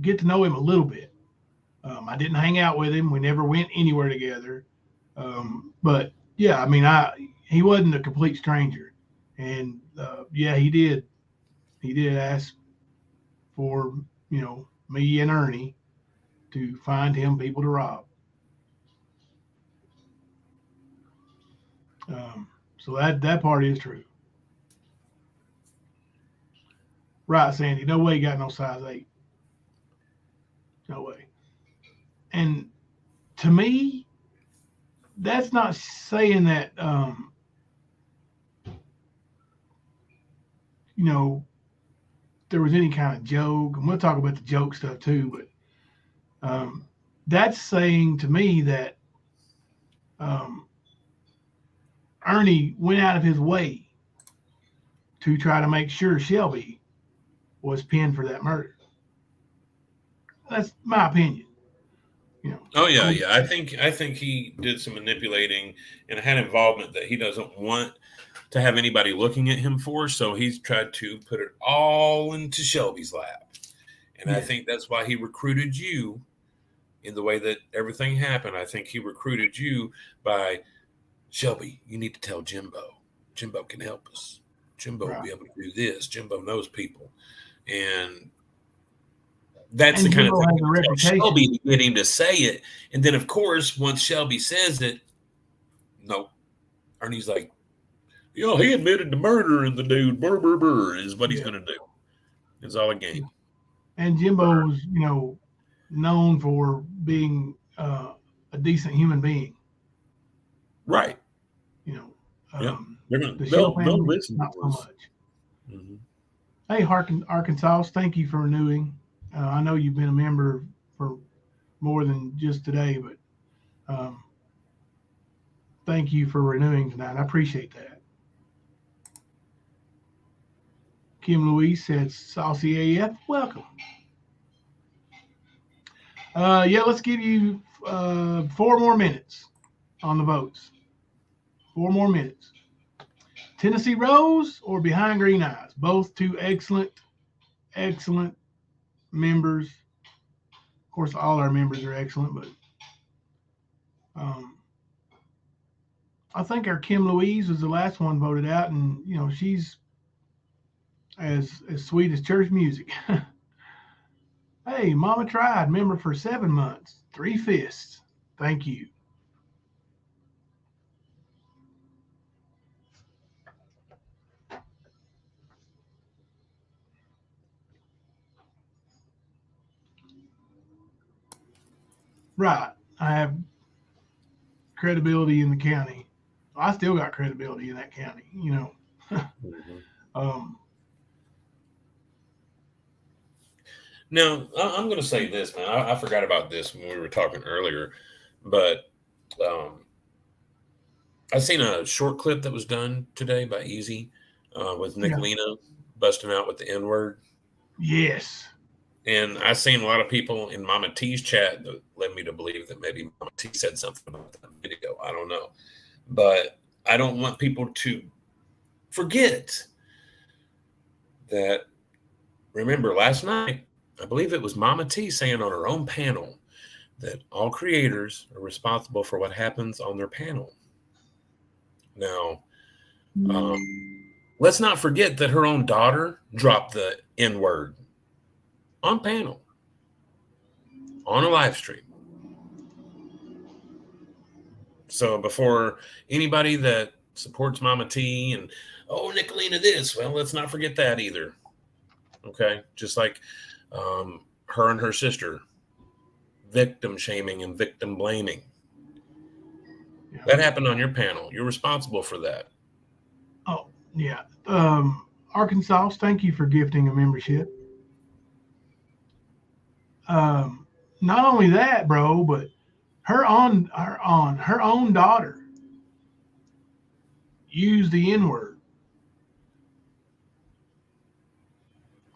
get to know him a little bit. I didn't hang out with him. We never went anywhere together. But yeah, I mean, he wasn't a complete stranger. And yeah, he did ask for, me and Ernie to find him people to rob. So that part is true. Right, Sandy. No way you got no size 8. No way. And to me, that's not saying that, there was any kind of joke, and we'll talk about the joke stuff too, but that's saying to me that Ernie went out of his way to try to make sure Shelby was pinned for that murder. That's my opinion. Oh yeah, yeah. I think he did some manipulating and had involvement that he doesn't want to have anybody looking at him for. So he's tried to put it all into Shelby's lap. And I think that's why he recruited you in the way that everything happened. I think he recruited you by, Shelby, you need to tell Jimbo. Jimbo can help us. Jimbo will be able to do this. Jimbo knows people. And that's the kind of thing you tell Shelby to get him to say it. And then, of course, once Shelby says it, no. Ernie's like, he admitted to murdering the dude. Burr, burr, burr, is what he's going to do. It's all a game. And Jimbo's, known for being a decent human being. Right. They'll listen. Not so much. Mm-hmm. Hey, Arkansas, thank you for renewing. I know you've been a member for more than just today, but thank you for renewing tonight. I appreciate that. Kim Louise said, Saucy AF, welcome. Yeah, let's give you 4 more minutes on the votes. 4 more minutes. Tennessee Rose or Behind Green Eyes? Both two excellent members. Of course, all our members are excellent, but I think our Kim Louise was the last one voted out, and you know she's as sweet as church music. Hey, Mama Tried, member for 7 months, 3 fists. Thank you. Right. I have credibility in the county. I still got credibility in that county, you know. Now, I'm going to say this, man. I forgot about this when we were talking earlier, but I seen a short clip that was done today by Easy with Nicolina busting out with the N-word. Yes. And I seen a lot of people in Mama T's chat that led me to believe that maybe Mama T said something about that video. I don't know. But I don't want people to forget that, remember last night, I believe it was Mama T saying on her own panel that all creators are responsible for what happens on their panel. Now, let's not forget that her own daughter dropped the N-word on panel, on a live stream. So before anybody that supports Mama T and, oh, Nicolina this, well, let's not forget that either. Okay? Just like her and her sister, victim shaming and victim blaming. Yeah. That happened on your panel. You're responsible for that. Oh, yeah. Arkansas, thank you for gifting a membership. Not only that, bro, but her own daughter used the N-word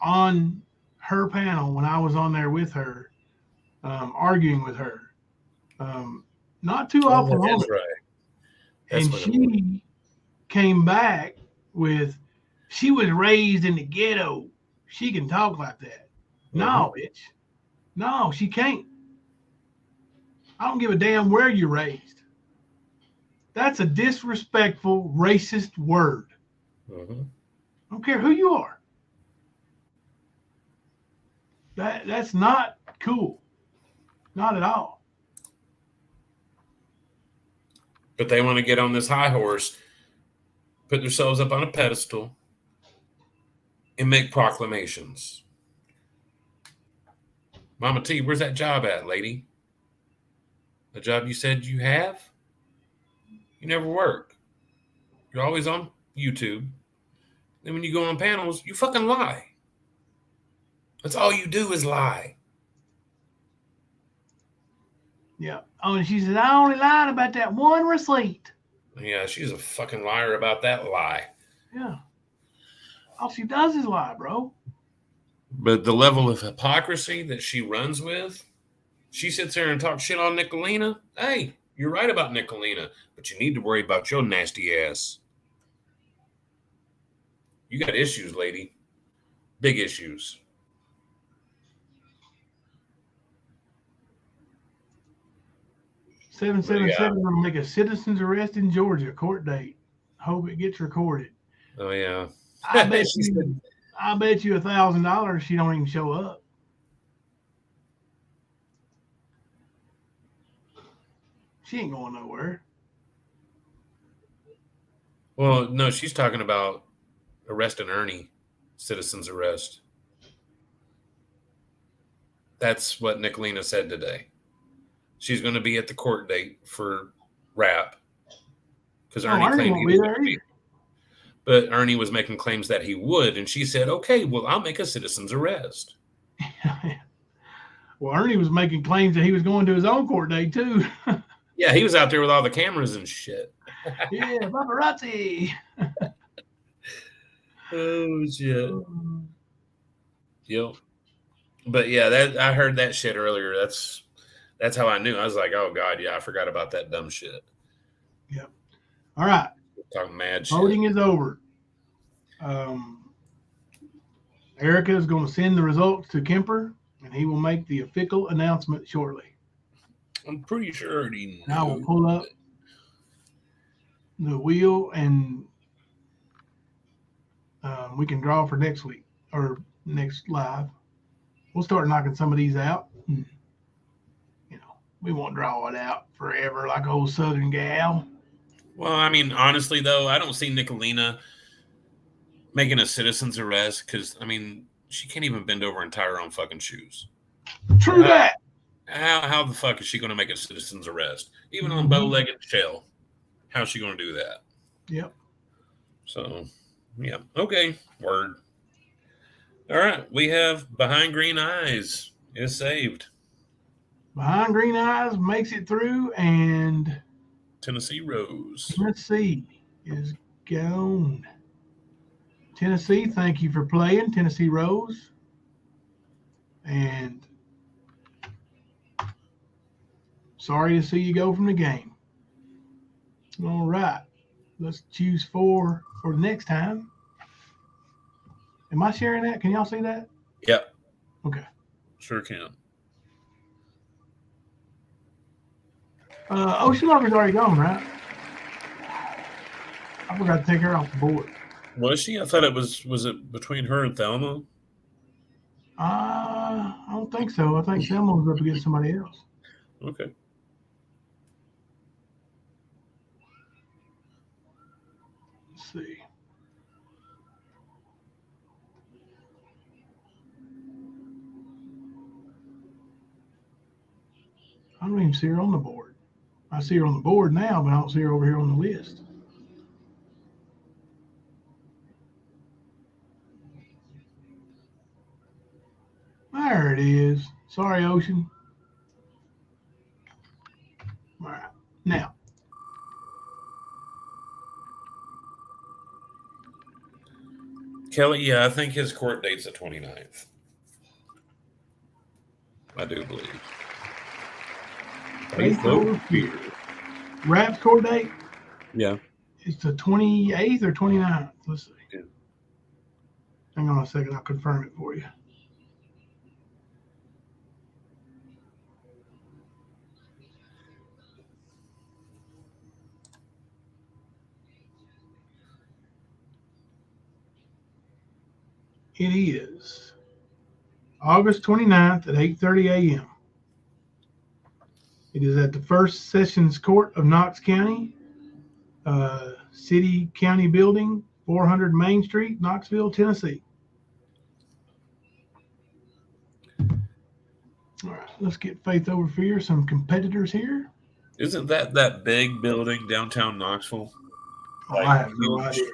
on her panel when I was on there with her, arguing with her. Not too often. That's right. And she came back with, she was raised in the ghetto. She can talk like that. No, bitch. No, she can't. I don't give a damn where you're raised. That's a disrespectful, racist word. I don't care who you are. That's not cool. Not at all. But they want to get on this high horse, put themselves up on a pedestal, and make proclamations. Mama T, where's that job at, lady? The job you said you have? You never work. You're always on YouTube. Then when you go on panels, you fucking lie. That's all you do is lie. Yeah. Oh, and she said, I only lied about that one receipt. Yeah, she's a fucking liar about that lie. Yeah. All she does is lie, bro. But the level of hypocrisy that she runs with, she sits there and talks shit on Nicolina. Hey, you're right about Nicolina, but you need to worry about your nasty ass. You got issues, lady. Big issues. Yeah. 777 going to make a citizen's arrest in Georgia court date. Hope it gets recorded. Oh yeah. I bet you $1,000 she don't even show up. She ain't going nowhere. Well, no, she's talking about arresting Ernie, citizen's arrest. That's what Nicolina said today. She's going to be at the court date for rap because Ernie claimed he was going to be. But Ernie was making claims that he would, and she said, "Okay, well, I'll make a citizen's arrest." Well, Ernie was making claims that he was going to his own court date too. Yeah, he was out there with all the cameras and shit. Yeah, paparazzi. Oh shit. Yep. But yeah, that I heard that shit earlier. That's how I knew. I was like, oh god, yeah, I forgot about that dumb shit. Yep. All right. Talking mad shit. Voting is over. Erica is going to send the results to Kemper, and he will make the official announcement shortly. I'm pretty sure he knew. I will pull up the wheel, and we can draw for next week or next live. We'll start knocking some of these out. You know, we won't draw it out forever like old Southern gal. Well, I mean, honestly, though, I don't see Nicolina making a citizen's arrest because, I mean, she can't even bend over and tie her own fucking shoes. True that. How the fuck is she going to make a citizen's arrest? Even on bow-legged shell. How's she going to do that? Yep. So, yeah. Okay. Word. All right. We have Behind Green Eyes is saved. Behind Green Eyes makes it through, and Tennessee Rose. Tennessee is gone. Tennessee, thank you for playing, Tennessee Rose. And sorry to see you go from the game. All right. Let's choose 4 for the next time. Am I sharing that? Can y'all see that? Yep. Okay. Sure can. Ocean Lover's already gone, right? I forgot to take her off the board. Was she? I thought it was it between her and Thelma? I don't think so. I think Selma was up against somebody else. Okay. Let's see. I don't even see her on the board. I see her on the board now, but I don't see her over here on the list. There it is. Sorry, Ocean. All right. Now. Kelly, yeah, I think his court date's the 29th. I do believe. Faith over fear. Rap's court date? Yeah. It's the 28th or 29th. Let's see. Yeah. Hang on a second. I'll confirm it for you. It is August 29th at 8:30 a.m. It is at the First Sessions Court of Knox County, City County Building, 400 Main Street, Knoxville, Tennessee. All right, let's get Faith over fear. Some competitors here. Isn't that big building downtown Knoxville? Oh, I have no idea.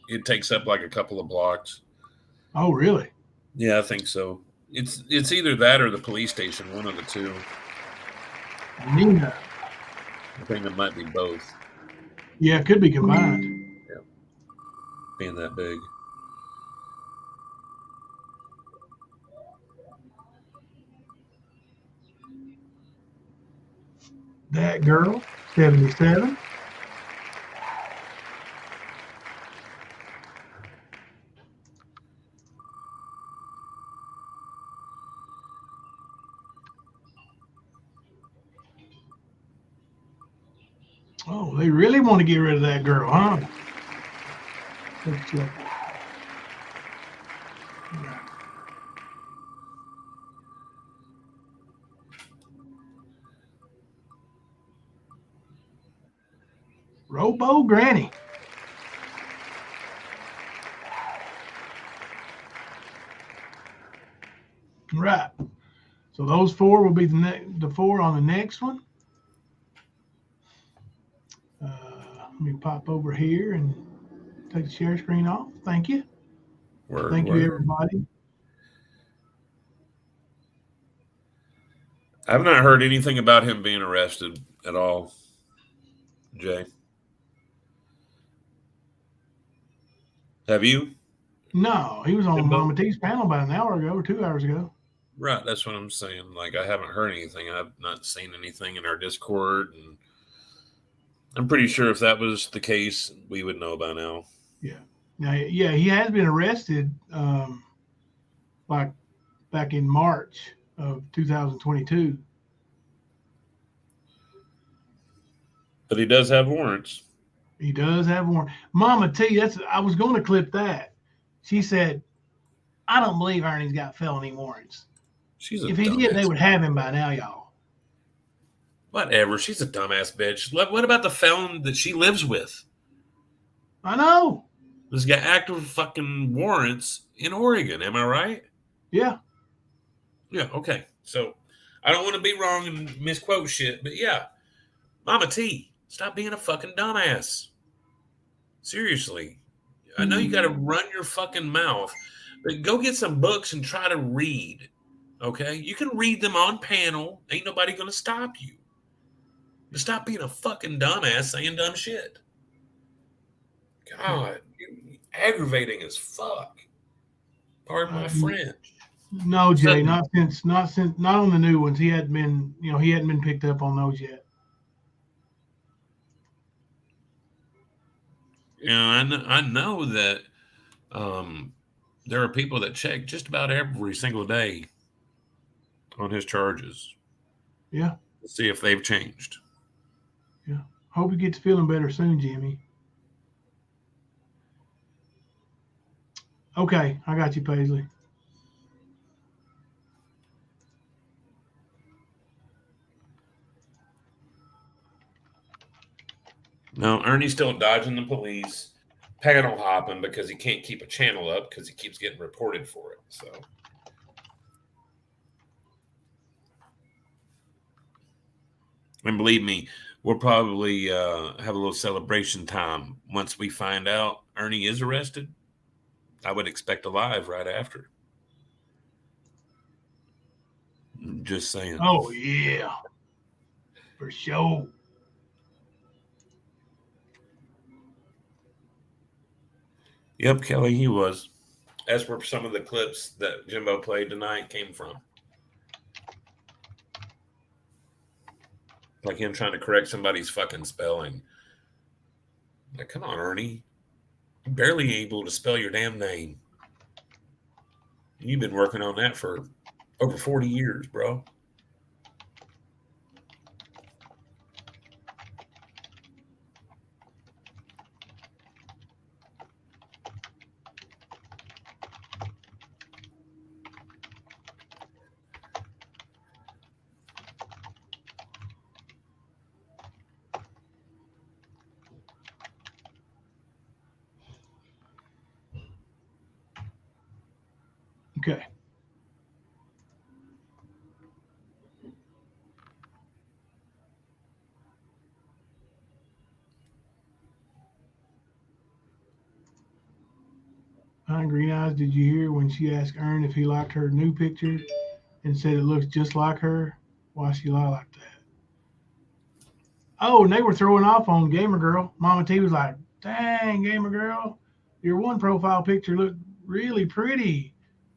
It takes up like a couple of blocks. Oh, really? Yeah, I think so. It's either that or the police station, one of the two. Nina. I think it might be both. Yeah, it could be combined. Yeah. Being that big. That girl, 77. Oh, they really want to get rid of that girl, huh? Let's check. Robo Granny. Right. So those 4 will be the 4 on the next one. Let me pop over here and take the share screen off. Thank you. Thank you, everybody. I've not heard anything about him being arrested at all, Jay. Have you? No, he was on Jimbo? Mama T's panel about an hour ago or 2 hours ago. Right, that's what I'm saying. Like, I haven't heard anything. I've not seen anything in our Discord, and I'm pretty sure if that was the case, we would know by now. Yeah. Now, yeah, he has been arrested like back in March of 2022. But he does have warrants. He does have warrant. Mama T, I was going to clip that. She said, I don't believe Ernie's got felony warrants. If he did, they would have him by now, y'all. Whatever. She's a dumbass bitch. What about the felon that she lives with? I know. He's got active fucking warrants in Oregon. Am I right? Yeah. Yeah, okay. So I don't want to be wrong and misquote shit, but yeah. Mama T, stop being a fucking dumbass. Seriously. I know you got to run your fucking mouth, but go get some books and try to read. Okay? You can read them on panel. Ain't nobody going to stop you. But stop being a fucking dumbass saying dumb shit. God, you're aggravating as fuck. Pardon my French. No, Jay, not on the new ones. He hadn't been picked up on those yet. Yeah, I know that there are people that check just about every single day on his charges. Yeah. To see if they've changed. Yeah. Hope he gets feeling better soon, Jimmy. Okay, I got you, Paisley. No, Ernie's still dodging the police, panel hopping because he can't keep a channel up because he keeps getting reported for it. So, and believe me, we'll probably have a little celebration time once we find out Ernie is arrested. I would expect a live right after. Just saying. Oh yeah, for sure. Yep, Kelly, he was. That's where some of the clips that Jimbo played tonight came from. Like him trying to correct somebody's fucking spelling. Like, come on, Ernie. You're barely able to spell your damn name. You've been working on that for over 40 years, bro. Okay. Hi, Green Eyes. Did you hear when she asked Ern if he liked her new picture and said it looks just like her? Why she lie like that? Oh, and they were throwing off on Gamer Girl. Mama T was like, dang, Gamer Girl, your one profile picture looked really pretty.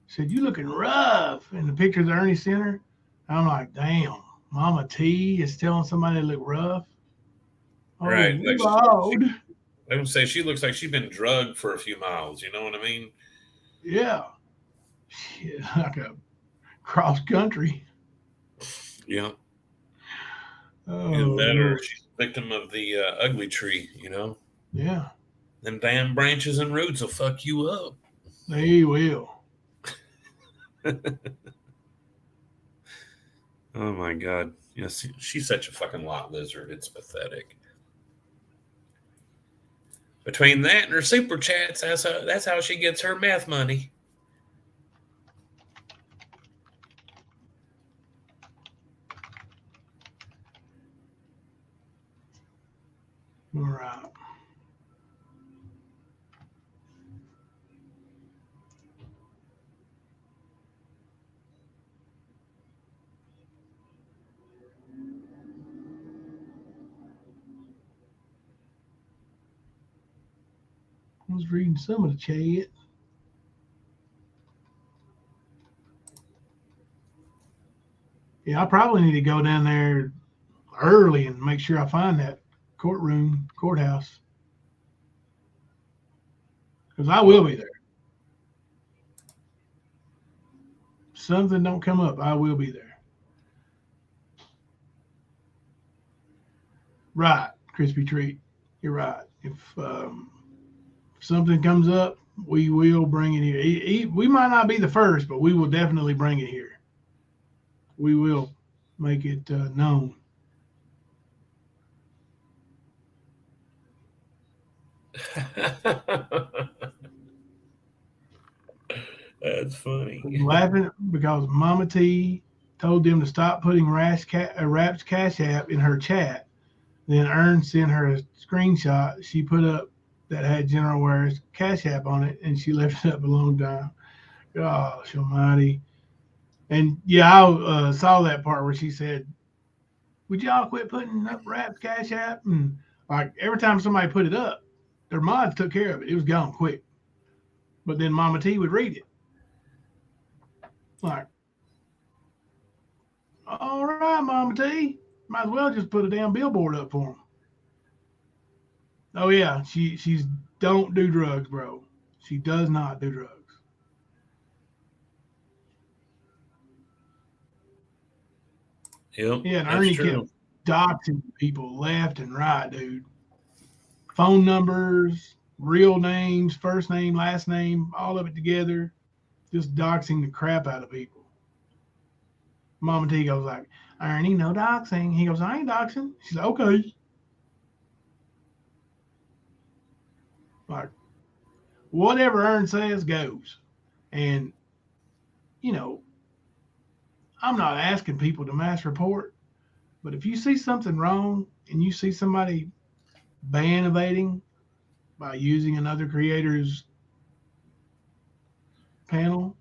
Said, you looking rough. And the picture that Ernie sent her, I'm like, damn, Mama T is telling somebody to look rough. Oh, Right. Like loud. I would say she looks like she's been drugged for a few miles. You know what I mean? Yeah. Like a cross country. Yeah. Oh, Either that or she's a victim of the ugly tree, you know? Yeah. Them damn branches and roots will fuck you up. They will. Oh my God. Yes, she's such a fucking lot lizard. It's pathetic. Between that and her super chats, that's how she gets her meth money. All right. I was reading some of the chat. Yeah, I probably need to go down there early and make sure I find that courthouse. Because I will be there. If something don't come up, I will be there. Right, Crispy Treat. You're right. If something comes up, we will bring it here. We might not be the first, but we will definitely bring it here. We will make it known. That's funny. I'm laughing because Mama T told them to stop putting Rap's Cash App in her chat. Then Ern sent her a screenshot she put up that had General Ware's Cash App on it, and she left it up a long time. Gosh almighty. And yeah, I saw that part where she said, would y'all quit putting up Rap's Cash App? And like every time somebody put it up, their mods took care of it. It was gone quick. But then Mama T would read it. Like, all right, Mama T, might as well just put a damn billboard up for them. Oh yeah, she's don't do drugs, bro. She does not do drugs. Yep. Yeah, and Ernie kept doxing people left and right, dude. Phone numbers, real names, first name, last name, all of it together, just doxing the crap out of people. Mama T goes like, Ernie, no doxing. He goes, I ain't doxing. She's like, okay. Like, whatever Ern says goes. And, you know, I'm not asking people to mass report, but if you see something wrong and you see somebody ban evading by using another creator's panel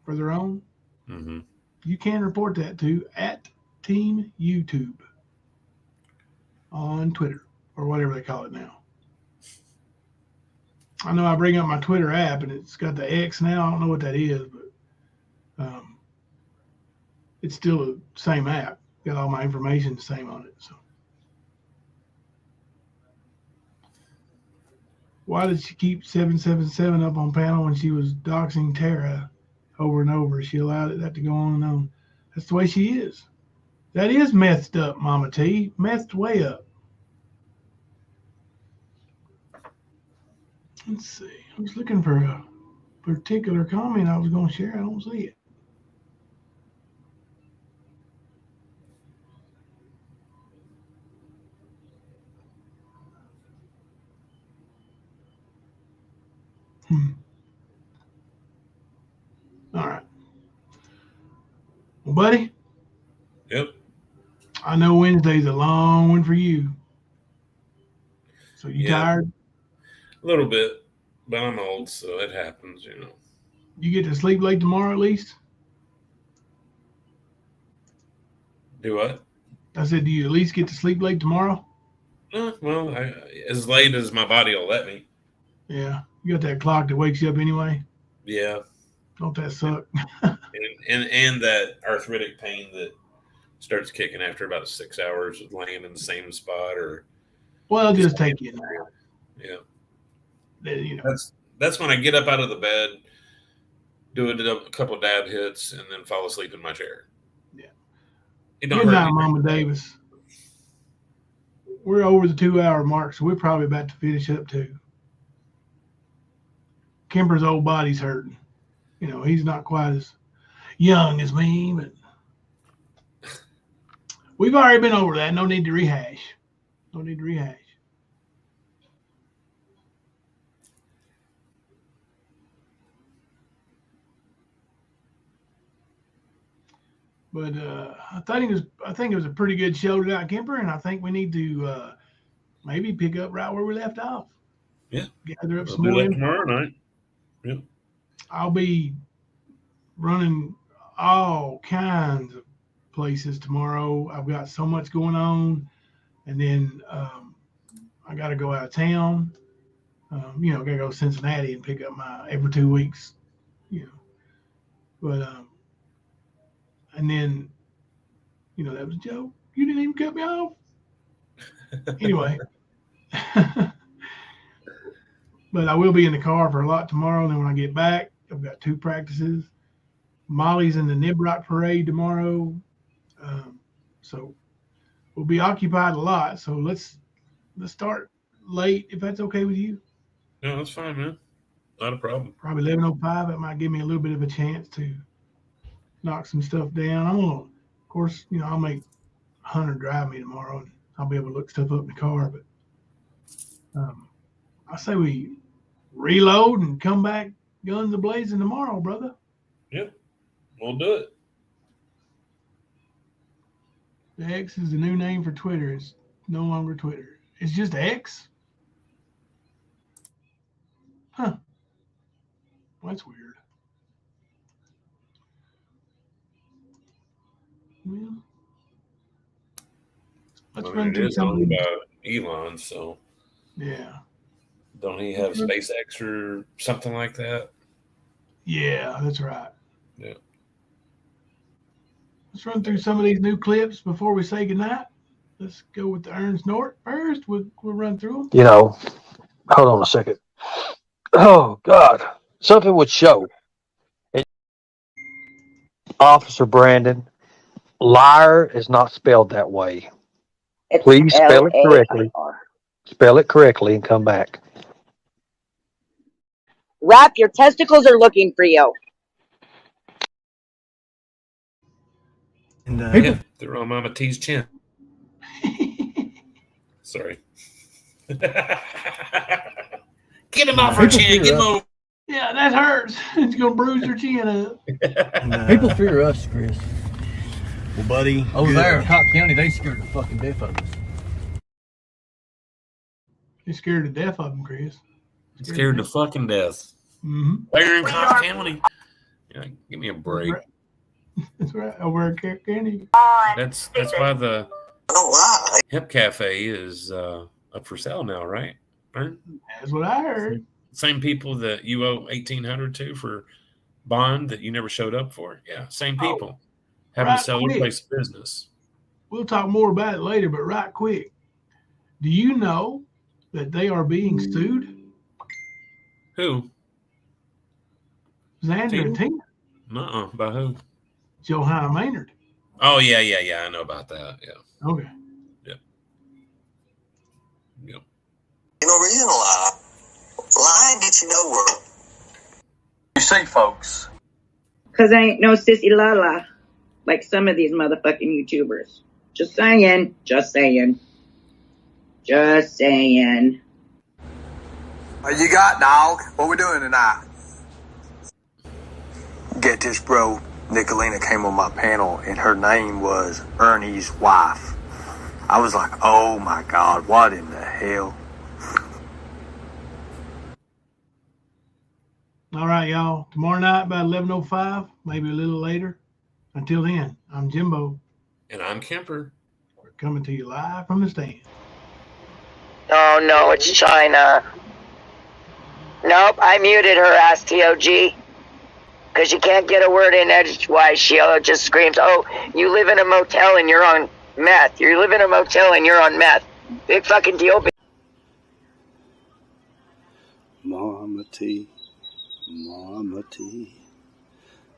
for their own, you can report that to @Team YouTube on Twitter or whatever they call it now. I know I bring up my Twitter app and it's got the X now. I don't know what that is, but it's still the same app. Got all my information the same on it. So why did she keep 777 up on panel when she was doxing Tara over and over? She allowed that to go on and on. That's the way she is. That is methed up, Mama T. Methed way up. Let's see. I was looking for a particular comment I was going to share. I don't see it. All right. Well, buddy. Yep. I know Wednesday's a long one for you. So you tired? A little bit, but I'm old, so it happens, you know. You get to sleep late tomorrow at least? Do what? I said, do you at least get to sleep late tomorrow? Well, as late as my body will let me. Yeah. You got that clock that wakes you up anyway? Yeah. Don't that suck? and that arthritic pain that starts kicking after about 6 hours of laying in the same spot or. Well, it'll just take you an hour. Yeah. You know. That's when I get up out of the bed, do a couple dab hits, and then fall asleep in my chair. Yeah. It don't Good hurt night, me. Mama Davis. We're over the 2-hour mark, so we're probably about to finish up too. Kemper's old body's hurting. You know, he's not quite as young as me, but we've already been over that. No need to rehash. No need to rehash. But I think it was a pretty good show tonight, Kemper, and I think we need to maybe pick up right where we left off. Yeah. Gather up We'll some do more that info. tomorrow night. Yep. I'll be running all kinds of places tomorrow. I've got so much going on, and then I got to go out of town Gotta go to Cincinnati and pick up my every 2 weeks, But and then, that was a joke. You didn't even cut me off. Anyway, but I will be in the car for a lot tomorrow. And then when I get back, I've got 2 practices. Molly's in the Nibrock parade tomorrow, so we'll be occupied a lot. So let's start late if that's okay with you. No, that's fine, man. Not a problem. Probably 11:05. That might give me a little bit of a chance to knock some stuff down. Of course, I'll make Hunter drive me tomorrow, and I'll be able to look stuff up in the car. But I say we reload and come back guns a-blazing tomorrow, brother. Yep, we'll do it. The X is the new name for Twitter. It's no longer Twitter. It's just X? Huh. Well, that's weird. Well, let's run through some of these. Elon, so yeah. Don't he have SpaceX or something like that? Yeah, that's right. Yeah. Let's run through some of these new clips before we say goodnight. Let's go with the Ernst Nort first. We'll run through them. Hold on a second. Oh, God. Something would show. Officer Brandon, liar is not spelled that way. Please spell it correctly. Spell it correctly and come back. Rap, your testicles are looking for you. And yeah, they're on Mama T's chin. Sorry. Get him off her chin. Get him over. Yeah, that hurts. It's going to bruise your chin up. People fear us, Chris. Well, buddy. Over there in Cobb County, they scared the fucking death of us. You're scared to death of them, Chris. Scared to fucking death. Mm-hmm. There in Cobb County. Give me a break. That's right. Over at Cobb County. That's why the Hemp Cafe is up for sale now, right? That's what I heard. Same people that you owe $1,800 to for bond that you never showed up for. Yeah, same people having to sell their place of business. We'll talk more about it later, but right quick, do you know that they are being sued? Who? Xander and Tina. Nuh-uh. By who? Johanna Maynard. Oh, yeah. I know about that. Yeah. Okay. Yep. No reason to lie. Lying gets you nowhere. You see, folks. Because I ain't no sissy la like some of these motherfucking YouTubers. Just saying. Just saying. Just saying. What you got, dog? What we doing tonight? Get this, bro. Nicolina came on my panel, and her name was Ernie's wife. I was like, oh my God, what in the hell? All right, y'all. Tomorrow night about 11:05, maybe a little later. Until then, I'm Jimbo. And I'm Kemper. We're coming to you live from the stand. Oh, no, it's China. Nope, I muted her ass, TOG. Because you can't get a word in edgewise. She just screams, oh, you live in a motel and you're on meth. You live in a motel and you're on meth. Big fucking deal. Mama T,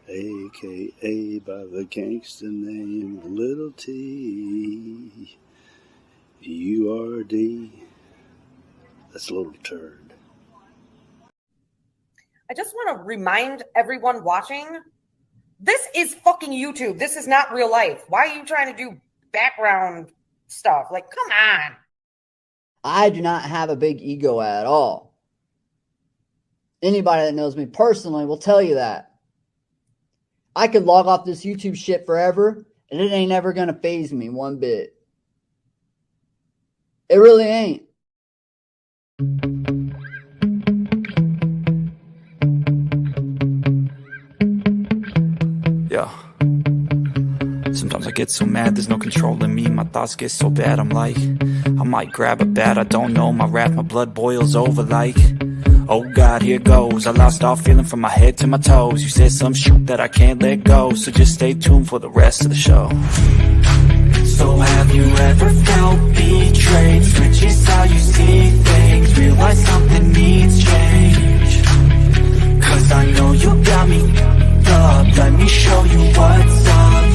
a.k.a. by the gangster name Little T, U-R-D, that's a little turd. I just want to remind everyone watching, this is fucking YouTube. This is not real life. Why are you trying to do background stuff? Like, come on. I do not have a big ego at all. Anybody that knows me personally will tell you that. I could log off this YouTube shit forever, and it ain't ever going to faze me one bit. It really ain't. Yeah. Sometimes I get so mad, there's no controlling me. My thoughts get so bad, I'm like, I might grab a bat, I don't know. My wrath, my blood boils over like, oh God, here goes. I lost all feeling from my head to my toes. You said some shit that I can't let go, so just stay tuned for the rest of the show. So have you ever felt betrayed? Switches how you see things, realize something needs change. Cause I know you got me up, let me show you what's up.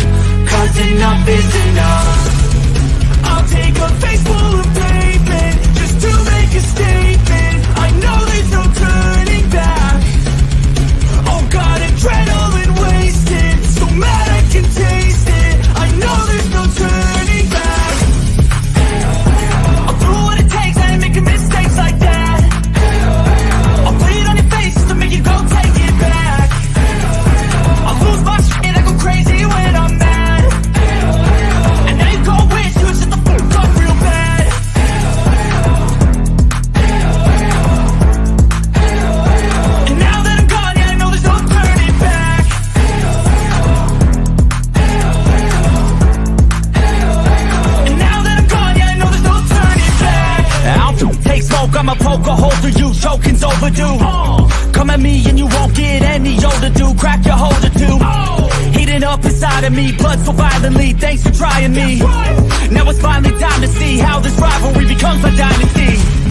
Cause enough is enough. I'll take a face full of pavement just to make a statement. I know there's no turning back. Oh God, adrenaline wasted, so mad I can taste it. I know there's no turning back. I'll do what it takes, I ain't making mistakes like that. I'll put it on your face just to make you go take it back. I'll lose my shit, I go crazy when I'm mad. And then you go wish you shut the fuck up real bad. And now that I'm gone, yeah, I know there's no turning back. And now that I'm gone, yeah, I know there's no turning back. I'll take smoke, I'ma poke a hole through you, choking's overdue. Come at me and you won't get any older, dude. Crack your holder too. Heating up inside of me, blood so violently. Thanks for trying me. Now it's finally time to see how this rivalry becomes a dynasty.